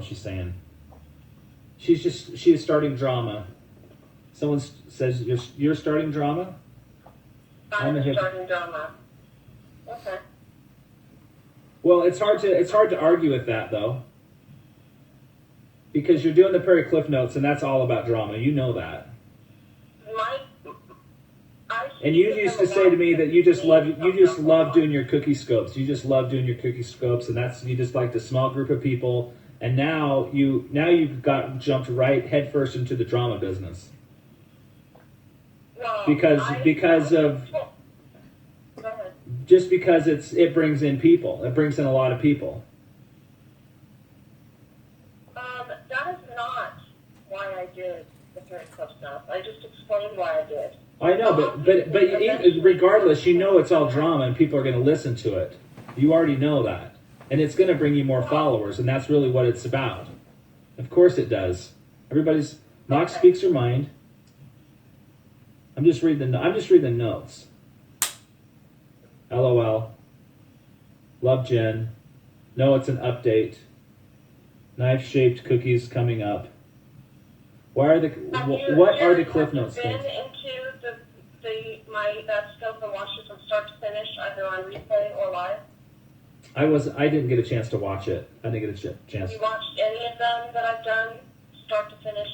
she's saying. She is starting drama. Someone says you're starting drama? I'm starting drama. Okay. Well, it's hard to argue with that though. Because you're doing the Perry Cliff Notes and that's all about drama. You know that. And you used to say to me that you just love doing your cookie scopes. You just love doing your cookie scopes, and you just like the small group of people. And now you've got jumped right headfirst into the drama business. Well, because it brings in people. It brings in a lot of people. That is not why I did the Perry Cliff stuff. I just explained why I did. I know, but even, regardless, you know it's all drama and people are going to listen to it. You already know that. And it's going to bring you more followers, and that's really what it's about. Of course it does. Mock speaks her mind. I'm just reading the notes. LOL. Love Jen. No, it's an update. Knife-shaped cookies coming up. What are the Cliff Notes things? That scope and watched it from start to finish, either on replay or live? I didn't get a chance to watch it. I didn't get a chance. Have you watched any of them that I've done, start to finish?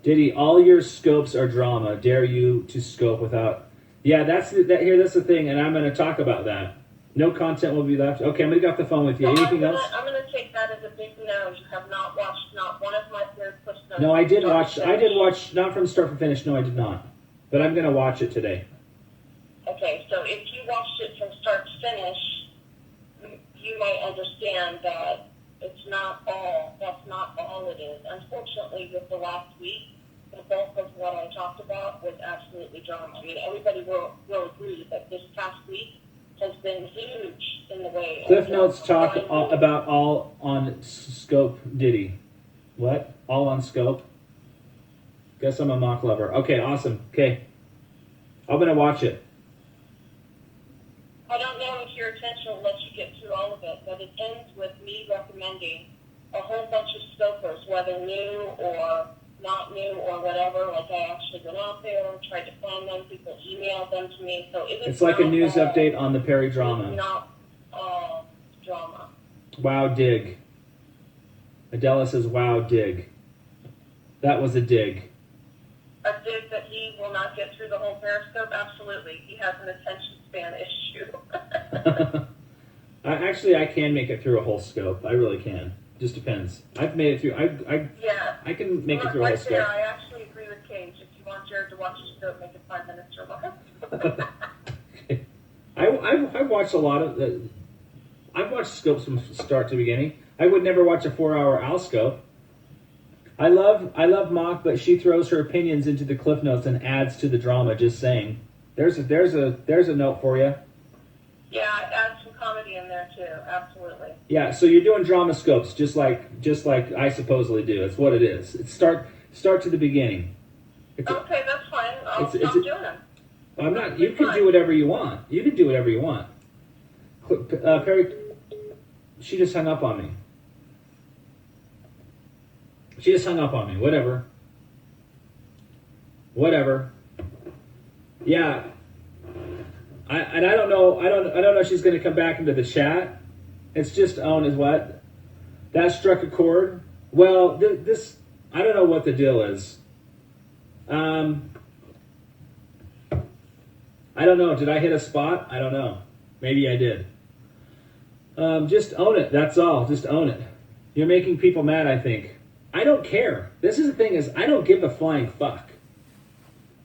Diddy, all your scopes are drama. Dare you to scope without... Yeah, that's the thing, and I'm going to talk about that. No content will be left. Okay, I'm going to get off the phone with you. Anything else? I'm going to take that as a big no. You have not watched not one of my third Cliff Notes. No, I did watch, not from start to finish. No, I did not. But I'm going to watch it today. Okay, so if you watched it from start to finish, you might understand that that's not all it is. Unfortunately, with the last week, the bulk of what I talked about was absolutely drama. I mean, everybody will agree that this past week has been huge in the way of... Cliff Notes talk about all on scope Diddy. What? All on scope? Guess I'm a mock lover. Okay, awesome. Okay. I'm going to watch it. I don't know if your attention will let you get through all of it, but it ends with me recommending a whole bunch of scopers, whether new or not new or whatever. Like I actually went out there, tried to find them, people emailed them to me. So it's like a news update on the Perry drama. It's not all drama. Wow, dig. Adela says, wow, dig. That was a dig. A dig that he will not get through the whole Periscope? Absolutely. He has an attention span issue. I can make it through a whole scope. I really can. Just depends. I've made it through. I can make it through a whole scope. I actually agree with Cage. If you want Jared to watch the scope, make it 5 minutes or less. I've watched a lot of. I've watched scopes from start to beginning. I would never watch a 4-hour Al scope. I love Mock, but she throws her opinions into the Cliff Notes and adds to the drama. Just saying. There's a note for you. Yeah, add some comedy in there too. Absolutely. Yeah, so you're doing drama scopes, just like I supposedly do. It's what it is. It's start to the beginning. Okay, that's fine. I'll stop doing them. I'm not. You can do whatever you want. You can do whatever you want. Perry, she just hung up on me. Whatever. Yeah. I don't know. I don't know if she's going to come back into the chat. It's just own is what that struck a chord. Well, this I don't know what the deal is. I don't know. Did I hit a spot? I don't know. Maybe I did. Just own it. That's all. Just own it. You're making people mad, I think. I don't care. This is the thing is, I don't give a flying fuck.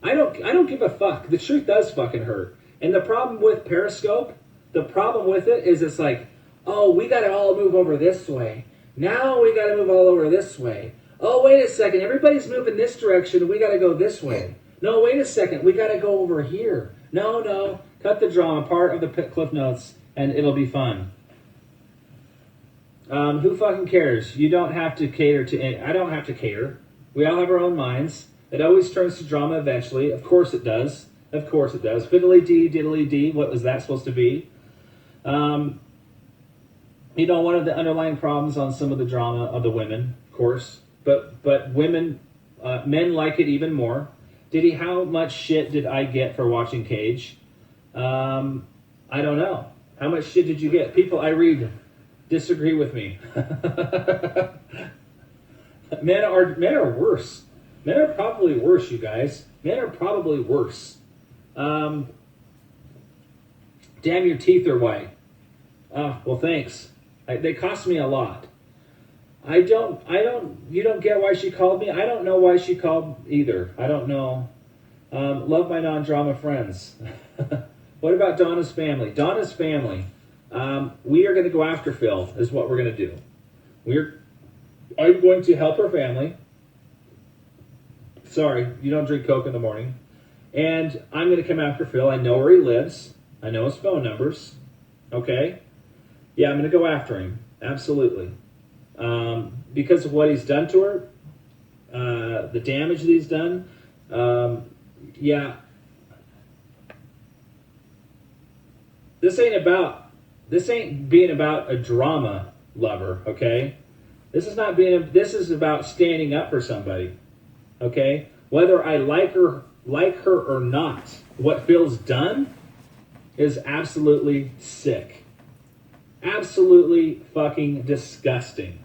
I don't give a fuck. The truth does fucking hurt. And the problem with Periscope, the problem with it is it's like, oh, we got to all move over this way. Now we got to move all over this way. Oh, wait a second. Everybody's moving this direction. We got to go this way. No, wait a second. We got to go over here. No. Cut the drama part of the Cliff Notes and it'll be fun. Who fucking cares? You don't have to cater to... I don't have to cater. We all have our own minds. It always turns to drama eventually. Of course it does. Of course it does. Fiddly-dee, diddly-dee. What was that supposed to be? One of the underlying problems on some of the drama of the women, of course. But women, men like it even more. Diddy, how much shit did I get for watching Cage? I don't know. How much shit did you get? People I read disagree with me. Men are worse. Men are probably worse, you guys. Men are probably worse. Damn, your teeth are white. Well, thanks. They cost me a lot. You don't get why she called me? I don't know why she called either. I don't know. Love my non-drama friends. What about Donna's family? Donna's family. We are going to go after Phil, is what we're going to do. I'm going to help her family. Sorry, you don't drink Coke in the morning. And I'm going to come after Phil. I know where he lives. I know his phone numbers. Okay? Yeah, I'm going to go after him. Absolutely. Because of what he's done to her, the damage that he's done. Yeah. This ain't being about a drama lover, okay? This is about standing up for somebody. Okay? Whether I like her or not, what Phil's done is absolutely sick. Absolutely fucking disgusting.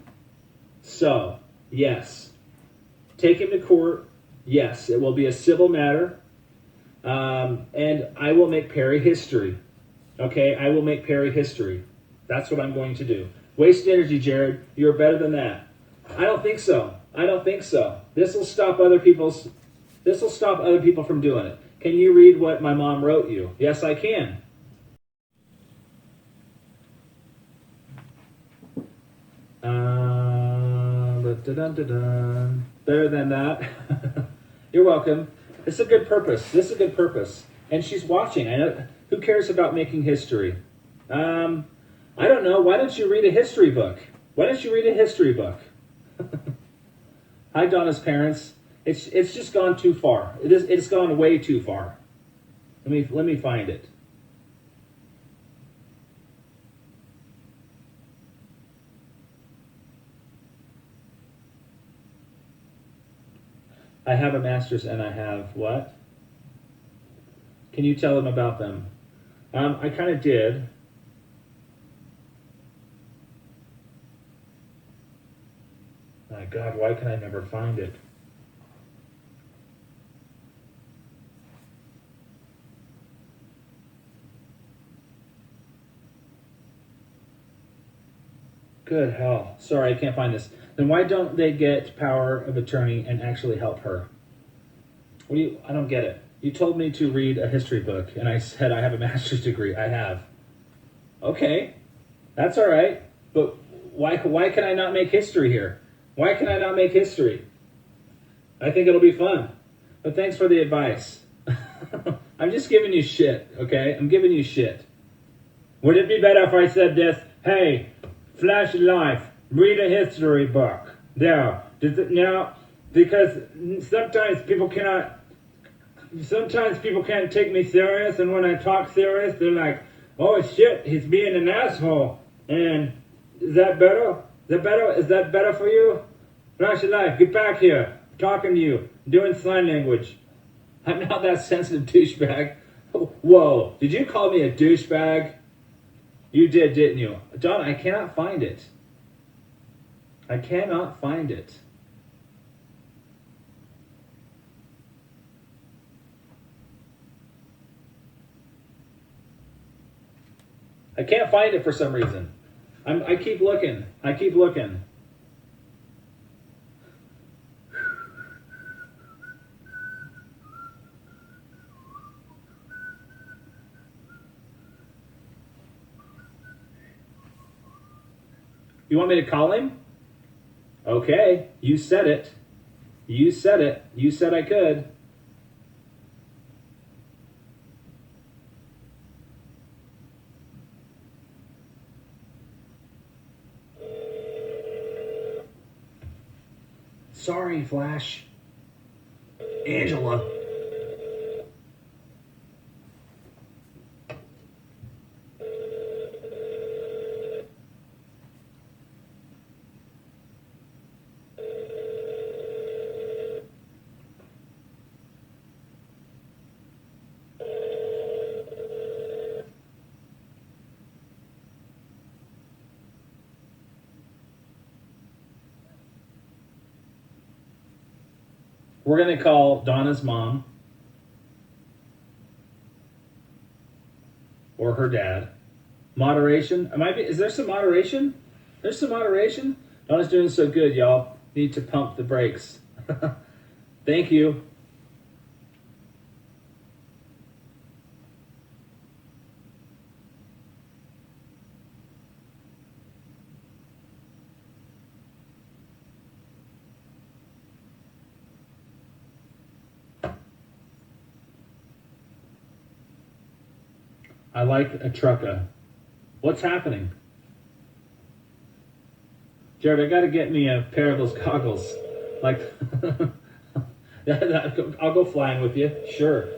So, yes. Take him to court. Yes, it will be a civil matter. And I will make Perry history. Okay? I will make Perry history. That's what I'm going to do. Waste energy, Jared. You're better than that. I don't think so. This will stop other people from doing it. Can you read what my mom wrote you? Yes, I can. Better than that. You're welcome. This is a good purpose. And she's watching. I know. Who cares about making history? I don't know. Why don't you read a history book? Hi, Donna's parents. It's just gone too far. It's gone way too far. Let me find it. I have a master's and I have what? Can you tell them about them? I kind of did. My God, why can I never find it? Good hell. Sorry, I can't find this. Then why don't they get power of attorney and actually help her? I don't get it. You told me to read a history book, and I said I have a master's degree. I have. Okay, that's all right. But why can I not make history here? Why can I not make history? I think it'll be fun. But thanks for the advice. I'm just giving you shit, okay? I'm giving you shit. Would it be better if I said this? Hey, flash life, read a history book. There. Now, because sometimes people can't take me serious, and when I talk serious, they're like, oh shit, he's being an asshole. And is that better? Is that better for you? Flash your life, get back here. I'm talking to you. I'm doing sign language. I'm not that sensitive douchebag. Whoa, did you call me a douchebag? You did, didn't you? John, I cannot find it. I cannot find it. I can't find it for some reason. I keep looking. You want me to call him? Okay, you said it. You said it. You said I could. Sorry, Flash. Angela. We're going to call Donna's mom or her dad. Moderation. Is there some moderation? There's some moderation. Donna's doing so good, y'all. Need to pump the brakes. Thank you. I like a trucka. What's happening? Jared, I got to get me a pair of those goggles. Like, I'll go flying with you. Sure.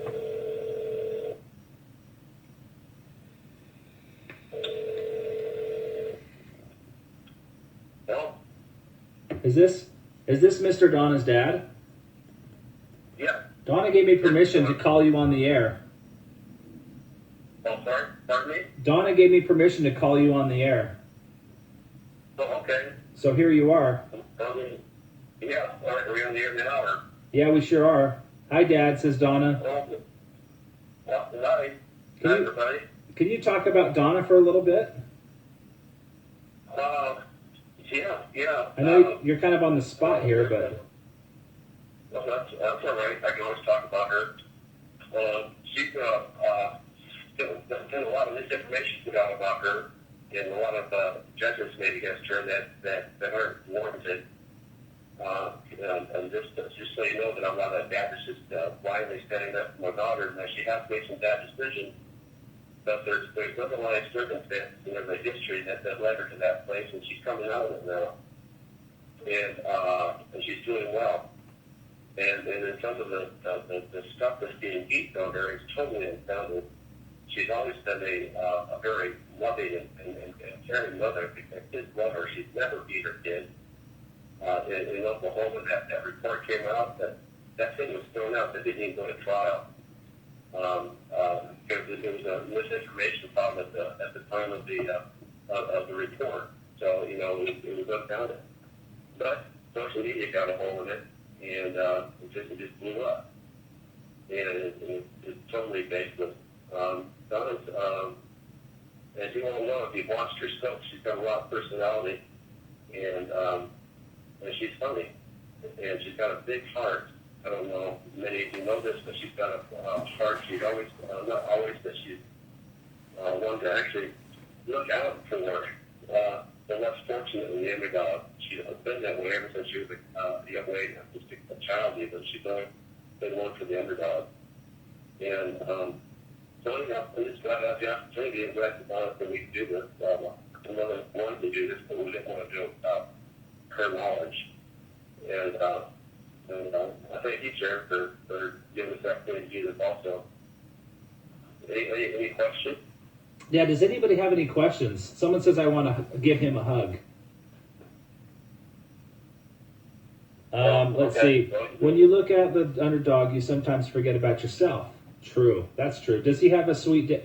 Well, Is this Mr. Donna's dad? yeah. Donna gave me permission to call you on the air. Oh, sorry. Pardon me? Donna gave me permission to call you on the air. Oh, okay. So here you are. Yeah. All right. Are we on the air now, or? Yeah, we sure are. Hi, Dad, says Donna. Well, hi. Can Hi, you- everybody. Can you talk about Donna for a little bit? Yeah. I know you're kind of on the spot here, but Well, that's all right. I can always talk about her. She's been a lot of misinformation put out about her, and a lot of judgments made against her that aren't warranted. And just so you know that I'm not a dad that's just blindly standing up for my daughter. Now, she has made some bad decisions, but there's underlying circumstances and there's a history that led her to that place, and she's coming out of it now. And she's doing well. And in terms of the stuff that's being beat on her, it's totally unfounded. She's always been a very loving and caring mother. Kids love her. She's never beat her kid. In Oklahoma, that report came out that thing was thrown out. That didn't even go to trial. Because there was a misinformation problem at the time of the report. So, it was unfounded. But social media got a hold of it, and it just blew up. And it's totally baseless. Donna's, as you all know, if you've watched her stuff, she's got a lot of personality, and she's funny, and she's got a big heart. I don't know if many of you know this, but she's got a heart. She's always, not always, but she's one to actually look out for the less fortunate in the underdog. She's been that way ever since she was a young lady, just a child even. She's always been one for the underdog. And so anyhow, I just got the opportunity and glad that we could do this. Another wanted to do this, but we didn't want to do it without her knowledge. And I thank you, Chair, for giving us that opportunity to do this also. Any questions? yeah, does anybody have any questions? Someone says I want to give him a hug. Let's see. When you look at the underdog, you sometimes forget about yourself. True. That's true. Does he have a sweet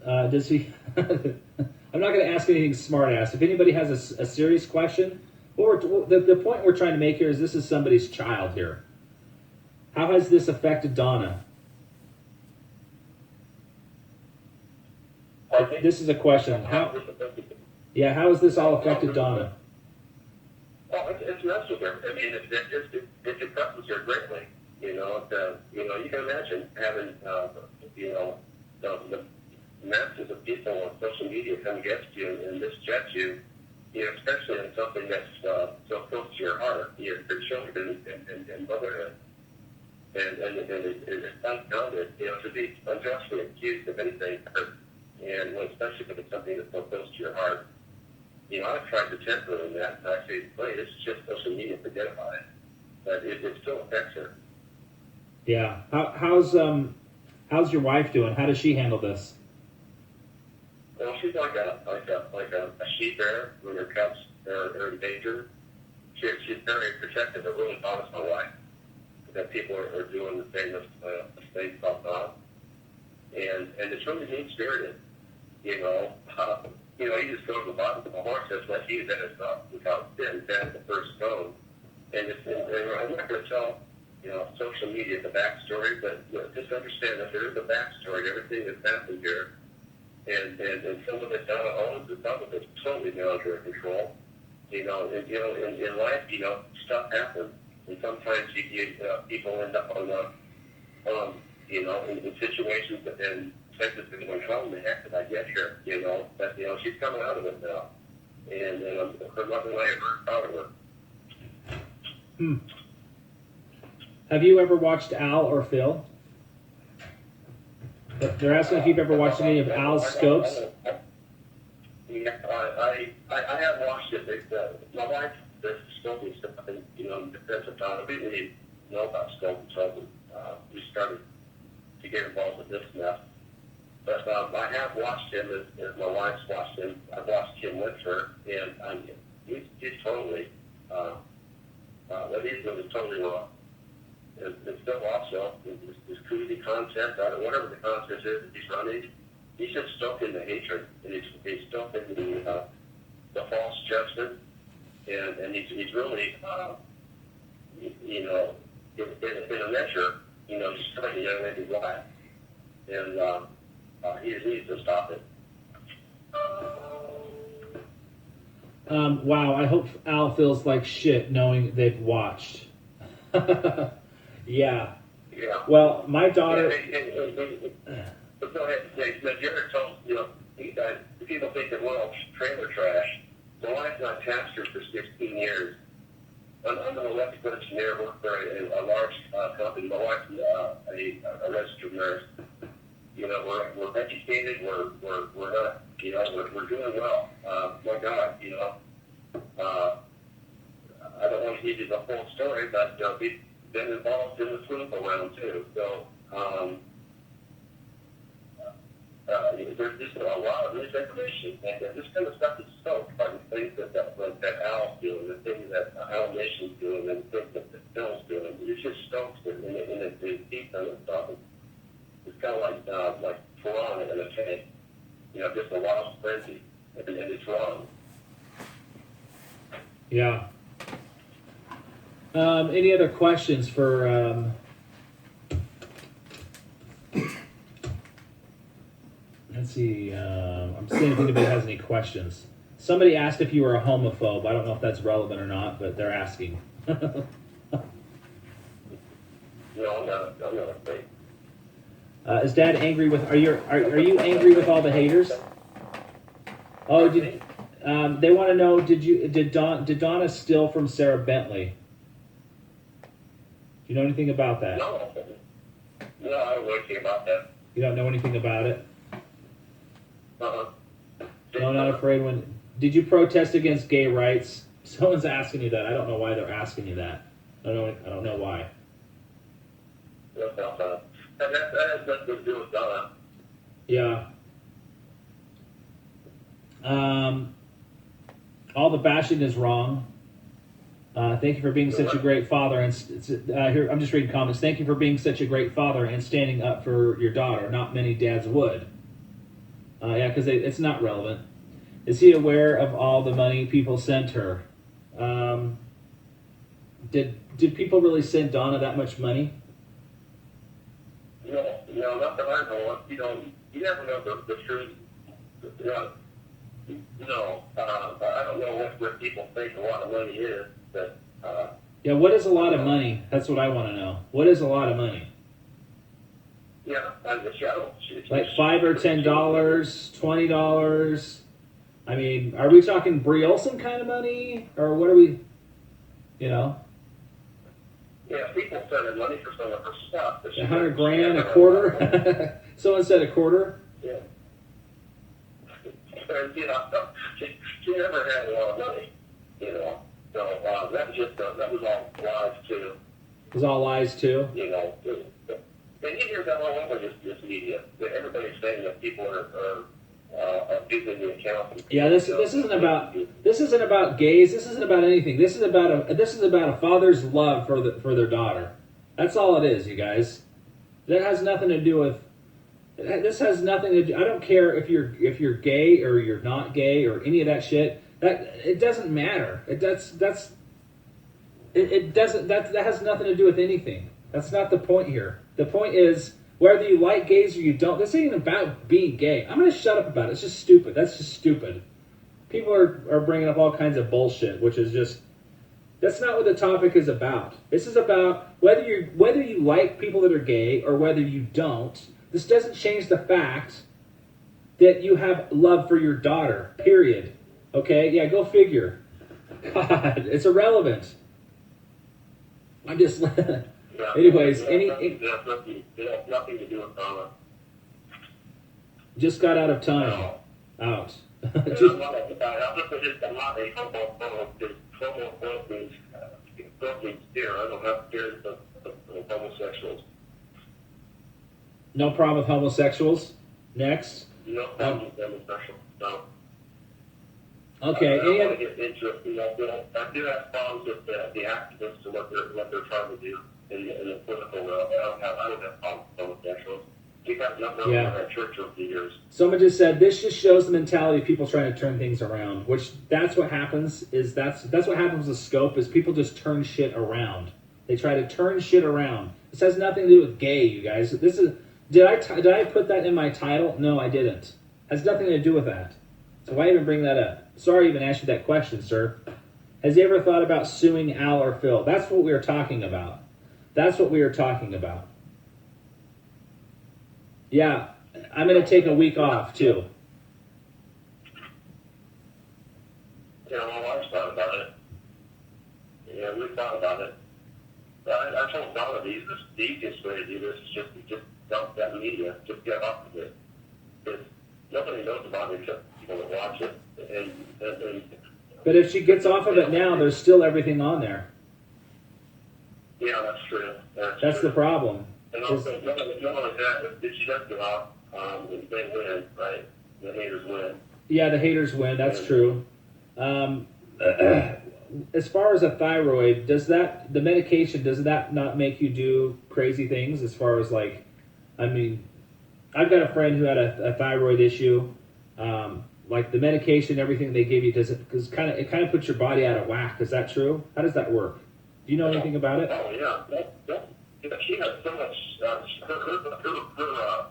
does he... I'm not going to ask anything smart-ass. If anybody has a serious question, the point we're trying to make here is this is somebody's child here. How has this affected Donna? This is a question. How has this all affected Donna? Well, it's messed with her. I mean, it depresses her greatly. You can imagine having, the masses of people on social media come against you and misjudge you especially in something that's so close to your heart, your children and motherhood. And it's unfounded, to be unjustly accused of anything, and especially if it's something that's so close to your heart. I've tried to temper in that, and I say, wait, it's just social media, forget about it. But it still affects her. Yeah. How's your wife doing? How does she handle this? Well, she's like a she bear when her cubs are in danger. She's very protective. It really bothers my wife that people are doing the famous mistake called not. And it's really mean-spirited, he just goes to the bottom of the horse, that's what he did without sitting down at the first stone. And I'm not going to tell, social media the backstory, but just understand that there is a backstory to everything that's happened here. And some of it's out of own, some of it's totally beyond your control. In life, stuff happens. And sometimes people end up in situations and places that going, how in the heck did I get here? But, she's coming out of it now. And her mother and I are very proud of her. Have you ever watched Al or Phil? They're asking if you've ever watched any of Al's scopes. Yeah, I have watched it. My wife does scoping stuff, in defense of Donna. We didn't even know about scoping, so we started to get involved with this mess. But I have watched him as my wife's watched him. I've watched him with her, and he's totally, what he's doing is totally wrong. And still also, this koozie content, whatever the content is that he's running, he's just stoking the hatred, and he's stoking the false judgment, and he's really, in a measure, he's trying to young lady's life, and he needs to stop it. Wow, I hope Al feels like shit knowing they've watched. Yeah. Yeah. Well, my daughter. But go ahead, Dave. You ever told, people think that we're all trailer trash. My wife's not tasked her for 16 years. I'm an electrical engineer, work for a large company. My wife's a registered nurse. We're educated. We're not. We're doing well. My God, I don't want to give you the whole story, but we've been involved in the political realm too. So there's just a lot of misinformation, and this kind of stuff is stoked by the things that Al's doing, the things that Al Nation's doing, and the things that Phil's doing. It's just stoked in the deep end of stuff. It's kind of like piranha in a tank, just a wild frenzy, and it's wrong. Yeah. Any other questions for? Let's see. I'm seeing if anybody has any questions. Somebody asked if you were a homophobe. I don't know if that's relevant or not, but they're asking. No, I'm not a fake. Is Dad angry with? Are you angry with all the haters? Oh, they want to know. Did Donna steal from Sarah Bentley? Do you know anything about that? No, I don't know anything about that. You don't know anything about it? Uh-huh. No, I'm not afraid. Did you protest against gay rights? Someone's asking you that. I don't know why they're asking you that. I don't know why. That has nothing to do with Donna. Yeah. All the bashing is wrong. Thank you for being such a great father. And here, I'm just reading comments. Thank you for being such a great father and standing up for your daughter. Not many dads would. Yeah, because it's not relevant. Is he aware of all the money people sent her? Did people really send Donna that much money? No, not that I know of. You never know the truth. No, I don't know what people think a lot of money is, but. Yeah, what is a lot of money? That's what I want to know. What is a lot of money? Yeah, I'm the shadow. Like $5 or $10, $20. I mean, are we talking Brie Olson kind of money, or what are we? You know, Yeah, people spending money for some of her stuff. $100,000, a quarter. Someone said a quarter. Yeah. And, you know, she never had a lot of money, you know. So that was just that was all lies too. It was all lies too. You know, and you hear that all over this media. Everybody's saying that people are abusing the account. Yeah, this isn't about gays. This isn't about anything. This is about a father's love for their daughter. That's all it is, you guys. That has nothing to do with. This has nothing to do. I don't care if you're gay or you're not gay or any of that shit. That it doesn't matter. That has nothing to do with anything. That's not the point here. The point is whether you like gays or you don't. This ain't about being gay. I'm gonna shut up about it. It's just stupid. That's just stupid. People are bringing up all kinds of bullshit, which is just. That's not what the topic is about. This is about whether you like people that are gay or whether you don't. This doesn't change the fact that you have love for your daughter. Period. Okay? Yeah, go figure. God, it's irrelevant. I'm just. Anyways, nothing to do with Donna. Just got out of time. Out. No problem with homosexuals. Next. No problem with homosexuals. No. Okay. I want to get into it. I do have problems with the activists and what they're trying to do in the political realm. I don't have problems with homosexuals. We've had nothing in our church over the years. Someone just said this just shows the mentality of people trying to turn things around. Which that's what happens. That's what happens with Scope is people just turn shit around. They try to turn shit around. This has nothing to do with gay, you guys. This is. Did I put that in my title? No, I didn't. Has nothing to do with that. So why even bring that up? Sorry I even asked you that question, sir. Has he ever thought about suing Al or Phil? That's what we are talking about. That's what we are talking about. Yeah, I'm going to take a week off, too. Yeah, my wife's thought about it. Yeah, we thought about it. But I told Donna the easiest way to do this is just dump that media. Just get off of it. Because nobody knows about it except people that watch it. And but if she gets off of it now, there's still everything on there. Yeah, that's true. That's true. the problem. And also, not only that, if she does get off, they win, right? The haters win. Yeah, the haters win. That's true. As far as a thyroid, the medication, does that not make you do crazy things? As far as like, I mean, I've got a friend who had a thyroid issue. Like the medication, everything they give you, it kind of puts your body out of whack. Is that true? How does that work? Do you know anything about it? Oh yeah, she has so much. Her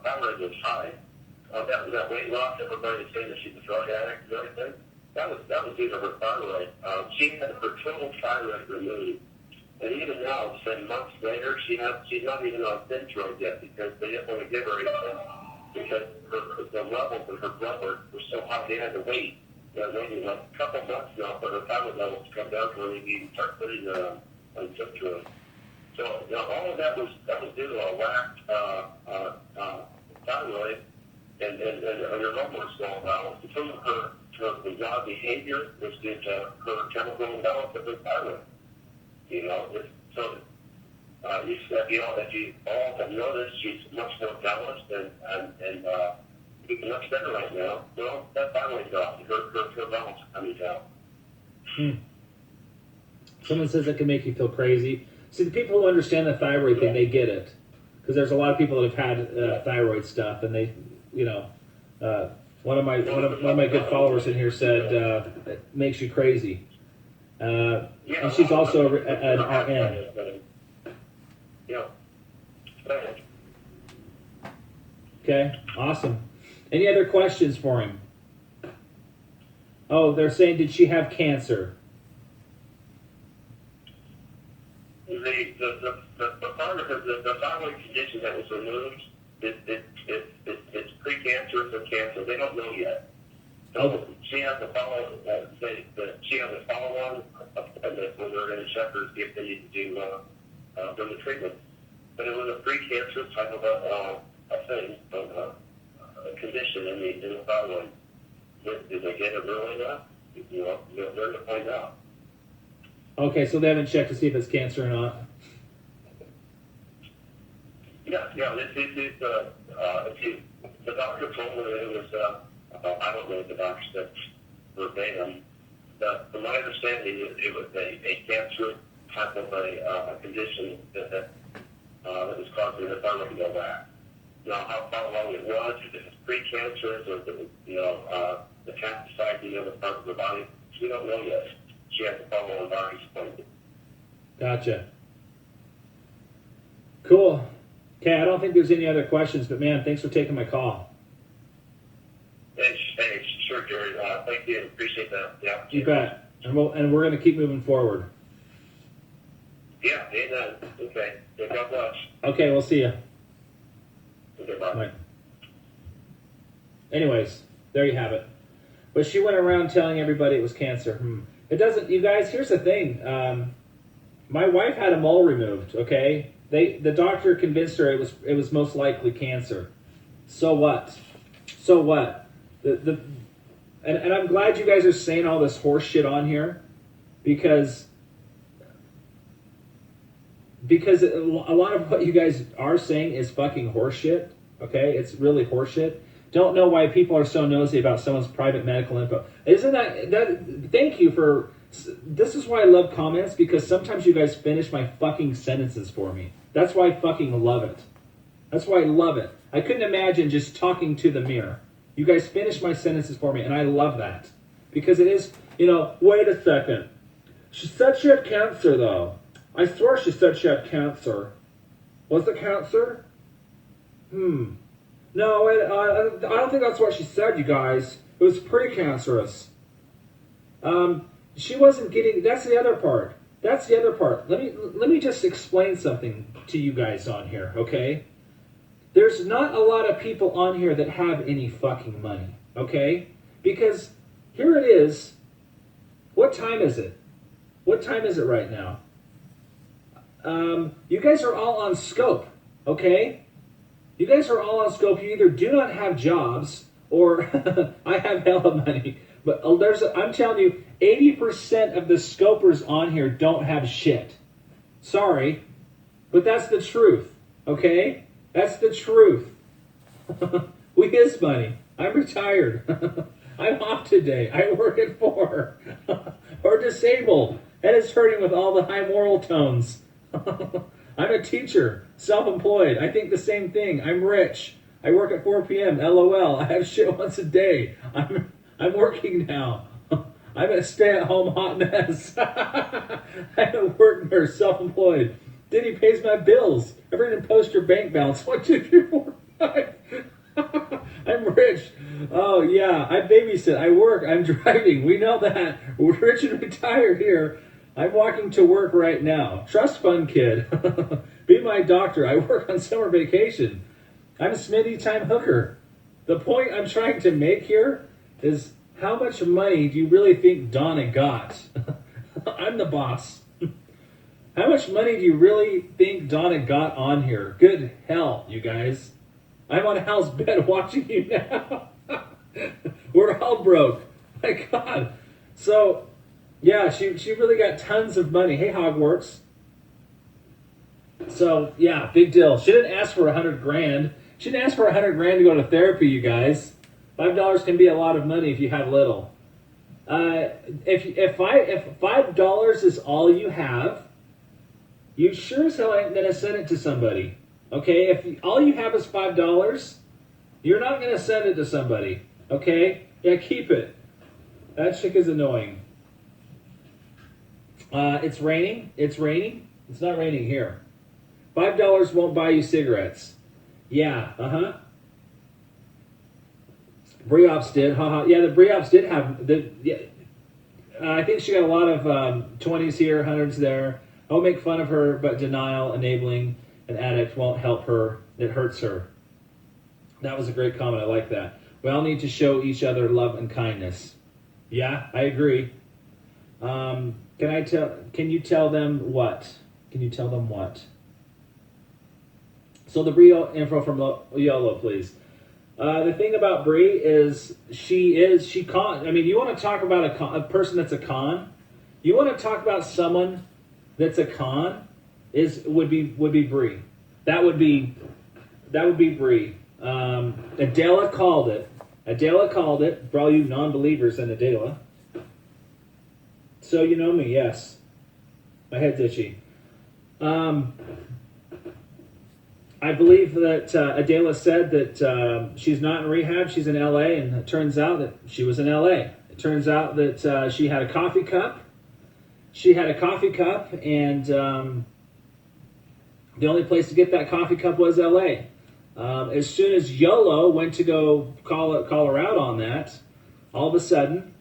thyroid was high. That weight loss, everybody saying that she's a drug addict and everything. That was due to her thyroid. She had her total thyroid removed, and even now, 7 months later, she's not even on Synthroid yet because they didn't want to give her anything because the levels in her blood were so high they had to wait. Maybe like a couple months now for her thyroid levels to come down to where you can start putting on Synthroid. So all of that was due to a whacked thyroid and her hormones all imbalanced. Some of her bizarre behavior was due to her chemical imbalance of her thyroid. You know, so if you all have noticed, she's much more balanced and much better right now. Well, that thyroid's off. Her levels are coming down. Someone says it can make you feel crazy. See, the people who understand the thyroid thing, they get it. Because there's a lot of people that have had thyroid stuff, and they, one of my good followers in here said it makes you crazy. And she's also an RN. Yeah. Okay, awesome. Any other questions for him? Oh, they're saying, did she have cancer? The thyroid condition that was removed, it's pre-cancerous or cancer. They don't know yet. So she has to follow, she has to follow on appointment when they're going to check her to see if they need to do the treatment. But it was a precancerous type of a thing, a condition in the thyroid. Did they get it early enough? You know, they're to find out. Okay, so they haven't checked to see if it's cancer or not. Yeah. The doctor told me that it was. I don't know if the doctor said verbatim, but from my understanding, it was a cancer type of a condition that was causing the thyroid to go back. Now, how far along it was, if it was precancerous or if it was, metastasizing other parts of the body, we don't know yet. She has to follow on doctor's appointment. Gotcha. Cool. Okay, I don't think there's any other questions, but man, thanks for taking my call. Hey, sure, Jerry. Thank you. Appreciate that. Yeah. You bet. And we're going to keep moving forward. Yeah, amen. Okay. Yeah, God bless. Okay, we'll see you. Okay, bye. Bye. Anyways, there you have it. But she went around telling everybody it was cancer. It doesn't, you guys, here's the thing. My wife had a mole removed, okay? The doctor convinced her it was most likely cancer. So what? So what? And I'm glad you guys are saying all this horse shit on here because a lot of what you guys are saying is fucking horse shit, okay? It's really horse shit. Don't know why people are so nosy about someone's private medical info. Isn't that thank you for, this is why I love comments, because sometimes you guys finish my fucking sentences for me. That's why I fucking love it. That's why I love it. I couldn't imagine just talking to the mirror. You guys finish my sentences for me, and I love that. Because it is, wait a second. She said she had cancer, though. I swear she said she had cancer. Was it cancer? No, I don't think that's what she said, you guys. It was precancerous. She wasn't getting, that's the other part. That's the other part. Let me just explain something to you guys on here, okay? There's not a lot of people on here that have any fucking money, okay? Because here it is. What time is it? What time is it right now? You guys are all on scope, okay? You guys are all on scope. You either do not have jobs or I have hella money. But I'm telling you, 80% of the scopers on here don't have shit. Sorry, but that's the truth, okay? That's the truth. We is money. I'm retired. I'm off today. I work at 4. Or disabled. Head is hurting with all the high moral tones. I'm a teacher, self-employed. I think the same thing. I'm rich. I work at 4 p.m. LOL. I have shit once a day. I'm working now. I'm a stay-at-home hot mess. I'm a work nurse, self-employed. Diddy pays my bills. Everyone post your bank balance. 1, 2, 3, 4, 5. I'm rich. Oh yeah, I babysit. I work. I'm driving. We know that. We're rich and retired here. I'm walking to work right now. Trust fund kid. Be my doctor. I work on summer vacation. I'm a Smitty time hooker. The point I'm trying to make here is how much money do you really think Donna got? I'm the boss. How much money do you really think Donna got on here? Good hell, you guys. I'm on Hal's bed watching you now. We're all broke. My God. So, yeah, she really got tons of money. Hey, Hogwarts. So, yeah, big deal. She didn't ask for $100,000. She didn't ask for $100,000 to go to therapy, you guys. $5 can be a lot of money if you have little. If $5 is all you have, you sure as hell ain't gonna send it to somebody. Okay? If all you have is $5, you're not gonna send it to somebody. Okay? Yeah, keep it. That chick is annoying. It's raining. It's raining. It's not raining here. $5 won't buy you cigarettes. Yeah, Briops did, haha. Yeah, the Briops did have I think she got a lot of 20s here, 100s there. I'll make fun of her, but denial, enabling an addict won't help her. It hurts her. That was a great comment. I like that. We all need to show each other love and kindness. Yeah, I agree. Can you tell them what? Can you tell them what? So the Brie info from YOLO, please. The thing about Brie is she con. I mean, you want to talk about a person that's a con? You want to talk about someone that's a con? Would be Brie. That would be Brie. Adela called it. Adela called it. For all you non-believers in Adela. So you know me, yes. My head's itchy. I believe that Adela said that she's not in rehab, she's in LA, and it turns out that she was in LA. It turns out that she had a coffee cup. She had a coffee cup, and the only place to get that coffee cup was LA. As soon as YOLO went to go call her out on that, all of a sudden,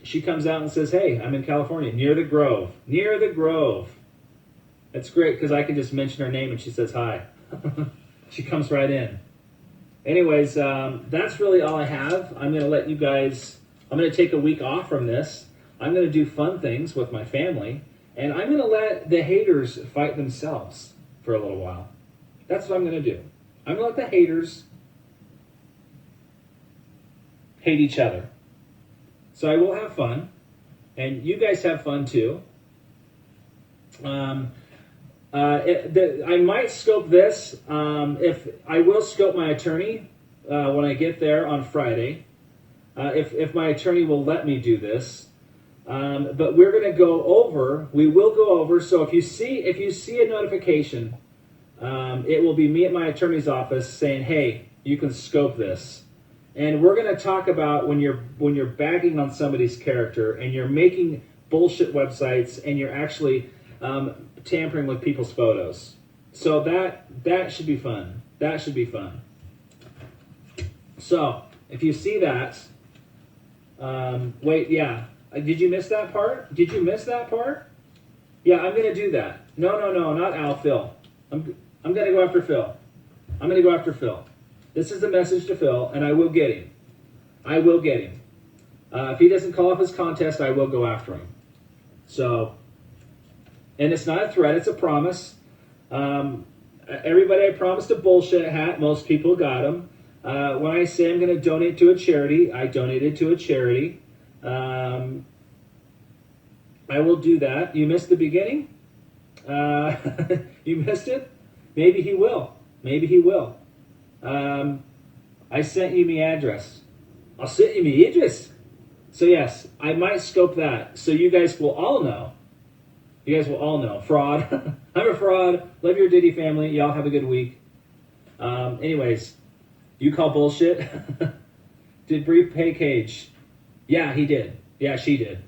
she comes out and says, "Hey, I'm in California, near the Grove. Near the Grove." It's great because I can just mention her name and she says hi. She comes right in. Anyways, that's really all I have. I'm going to let you guys, I'm going to take a week off from this. I'm going to do fun things with my family. And I'm going to let the haters fight themselves for a little while. That's what I'm going to do. I'm going to let the haters hate each other. So I will have fun. And you guys have fun too. I might scope this. If I will scope my attorney when I get there on Friday, if my attorney will let me do this. But we're going to go over. We will go over. So if you see a notification, it will be me at my attorney's office saying, "Hey, you can scope this." And we're going to talk about when you're bagging on somebody's character and you're making bullshit websites and you're actually tampering with people's photos. So that should be fun. That should be fun. So if you see that, wait, yeah. Did you miss that part? Did you miss that part? Yeah, I'm gonna do that. No, not Al. Phil. I'm gonna go after Phil. I'm gonna go after Phil. This is the message to Phil, and I will get him. I will get him. If he doesn't call off his contest, I will go after him. So. And it's not a threat, it's a promise. Everybody I promised a bullshit hat. Most people got them. When I say I'm going to donate to a charity, I donated to a charity. I will do that. You missed the beginning? You missed it? Maybe he will. Maybe he will. I sent you my address. I'll send you my address. So yes, I might scope that. So you guys will all know. You guys will all know. Fraud. I'm a fraud. Love your Diddy family. Y'all have a good week. Anyways, you call bullshit? Did Brie pay Cage? Yeah, he did. Yeah, she did.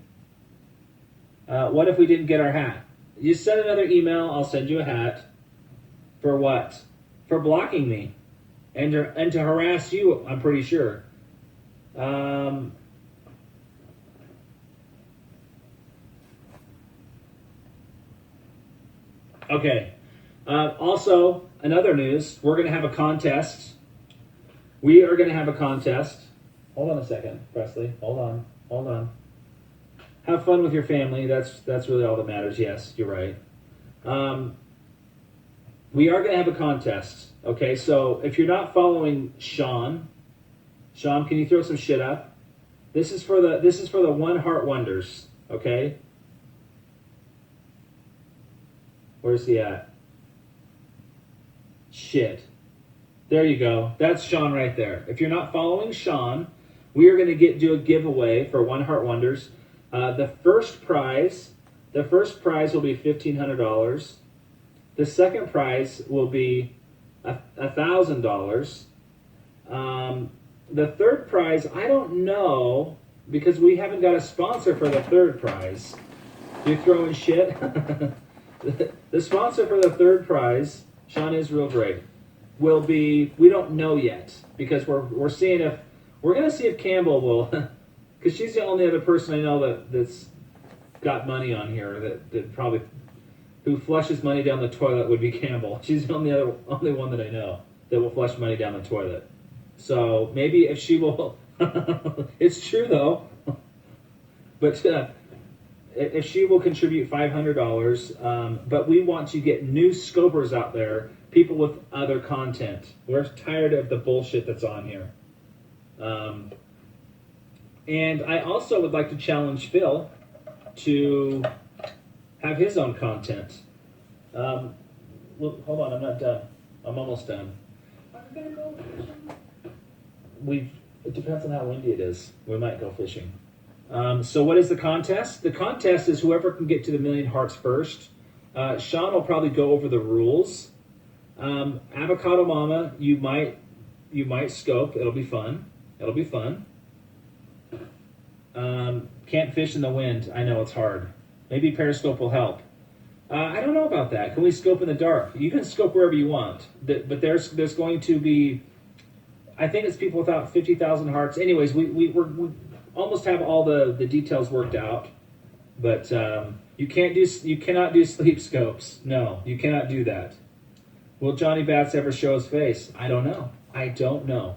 What if we didn't get our hat? You send another email, I'll send you a hat. For what? For blocking me. And to harass you, I'm pretty sure. Okay. Also, another news, we're going to have a contest. We are going to have a contest. Hold on a second, Presley. Hold on. Have fun with your family. That's really all that matters. Yes, you're right. We are going to have a contest. Okay, so if you're not following Sean, can you throw some shit up? This is for the One Heart Wonders. Okay. Where's he at? Shit. There you go. That's Sean right there. If you're not following Sean, we are going to do a giveaway for One Heart Wonders. The first prize will be $1,500. The second prize will be $1,000. The third prize, I don't know, because we haven't got a sponsor for the third prize. You're throwing shit? The sponsor for the third prize, Sean is real great, will be, we don't know yet, because we're seeing if, we're going to see if Campbell will, because she's the only other person I know that's got money on here, that probably, who flushes money down the toilet would be Campbell. She's the only one that I know that will flush money down the toilet. So maybe if she will, it's true though. But if she will contribute $500, but we want to get new scopers out there, people with other content. We're tired of the bullshit that's on here. And I also would like to challenge Phil to have his own content. Well, hold on, I'm not done. I'm almost done. I'm gonna go fishing. It depends on how windy it is. We might go fishing. So what is the contest? The contest is whoever can get to the 1,000,000 hearts first. Sean will probably go over the rules. Avocado Mama, you might scope. It'll be fun. Can't fish in the wind. I know it's hard. Maybe Periscope will help. I don't know about that. Can we scope in the dark? You can scope wherever you want. But there's going to be, I think it's people without 50,000 hearts. Anyways, we almost have all the details worked out. But you cannot do sleep scopes. No, you cannot do that. Will Johnny Bats ever show his face? I don't know.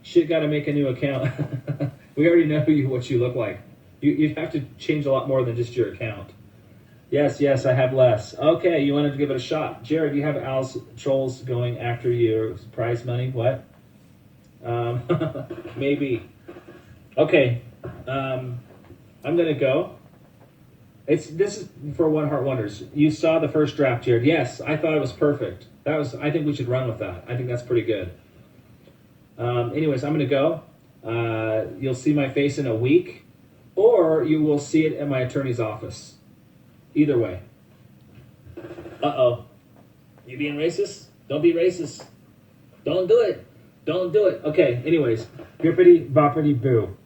Shit, got to make a new account. We already know what you look like. You'd have to change a lot more than just your account. Yes, I have less. Okay, you wanted to give it a shot. Jared, you have Al's trolls going after your prize money? What? Maybe. Okay, I'm going to go. This is for One Heart Wonders. You saw the first draft, Jared. Yes, I thought it was perfect. I think we should run with that. I think that's pretty good. Anyways, I'm going to go. You'll see my face in a week, or you will see it at my attorney's office. Either way. Uh-oh. You being racist? Don't be racist. Don't do it. Okay, anyways. Bippity boppity boo.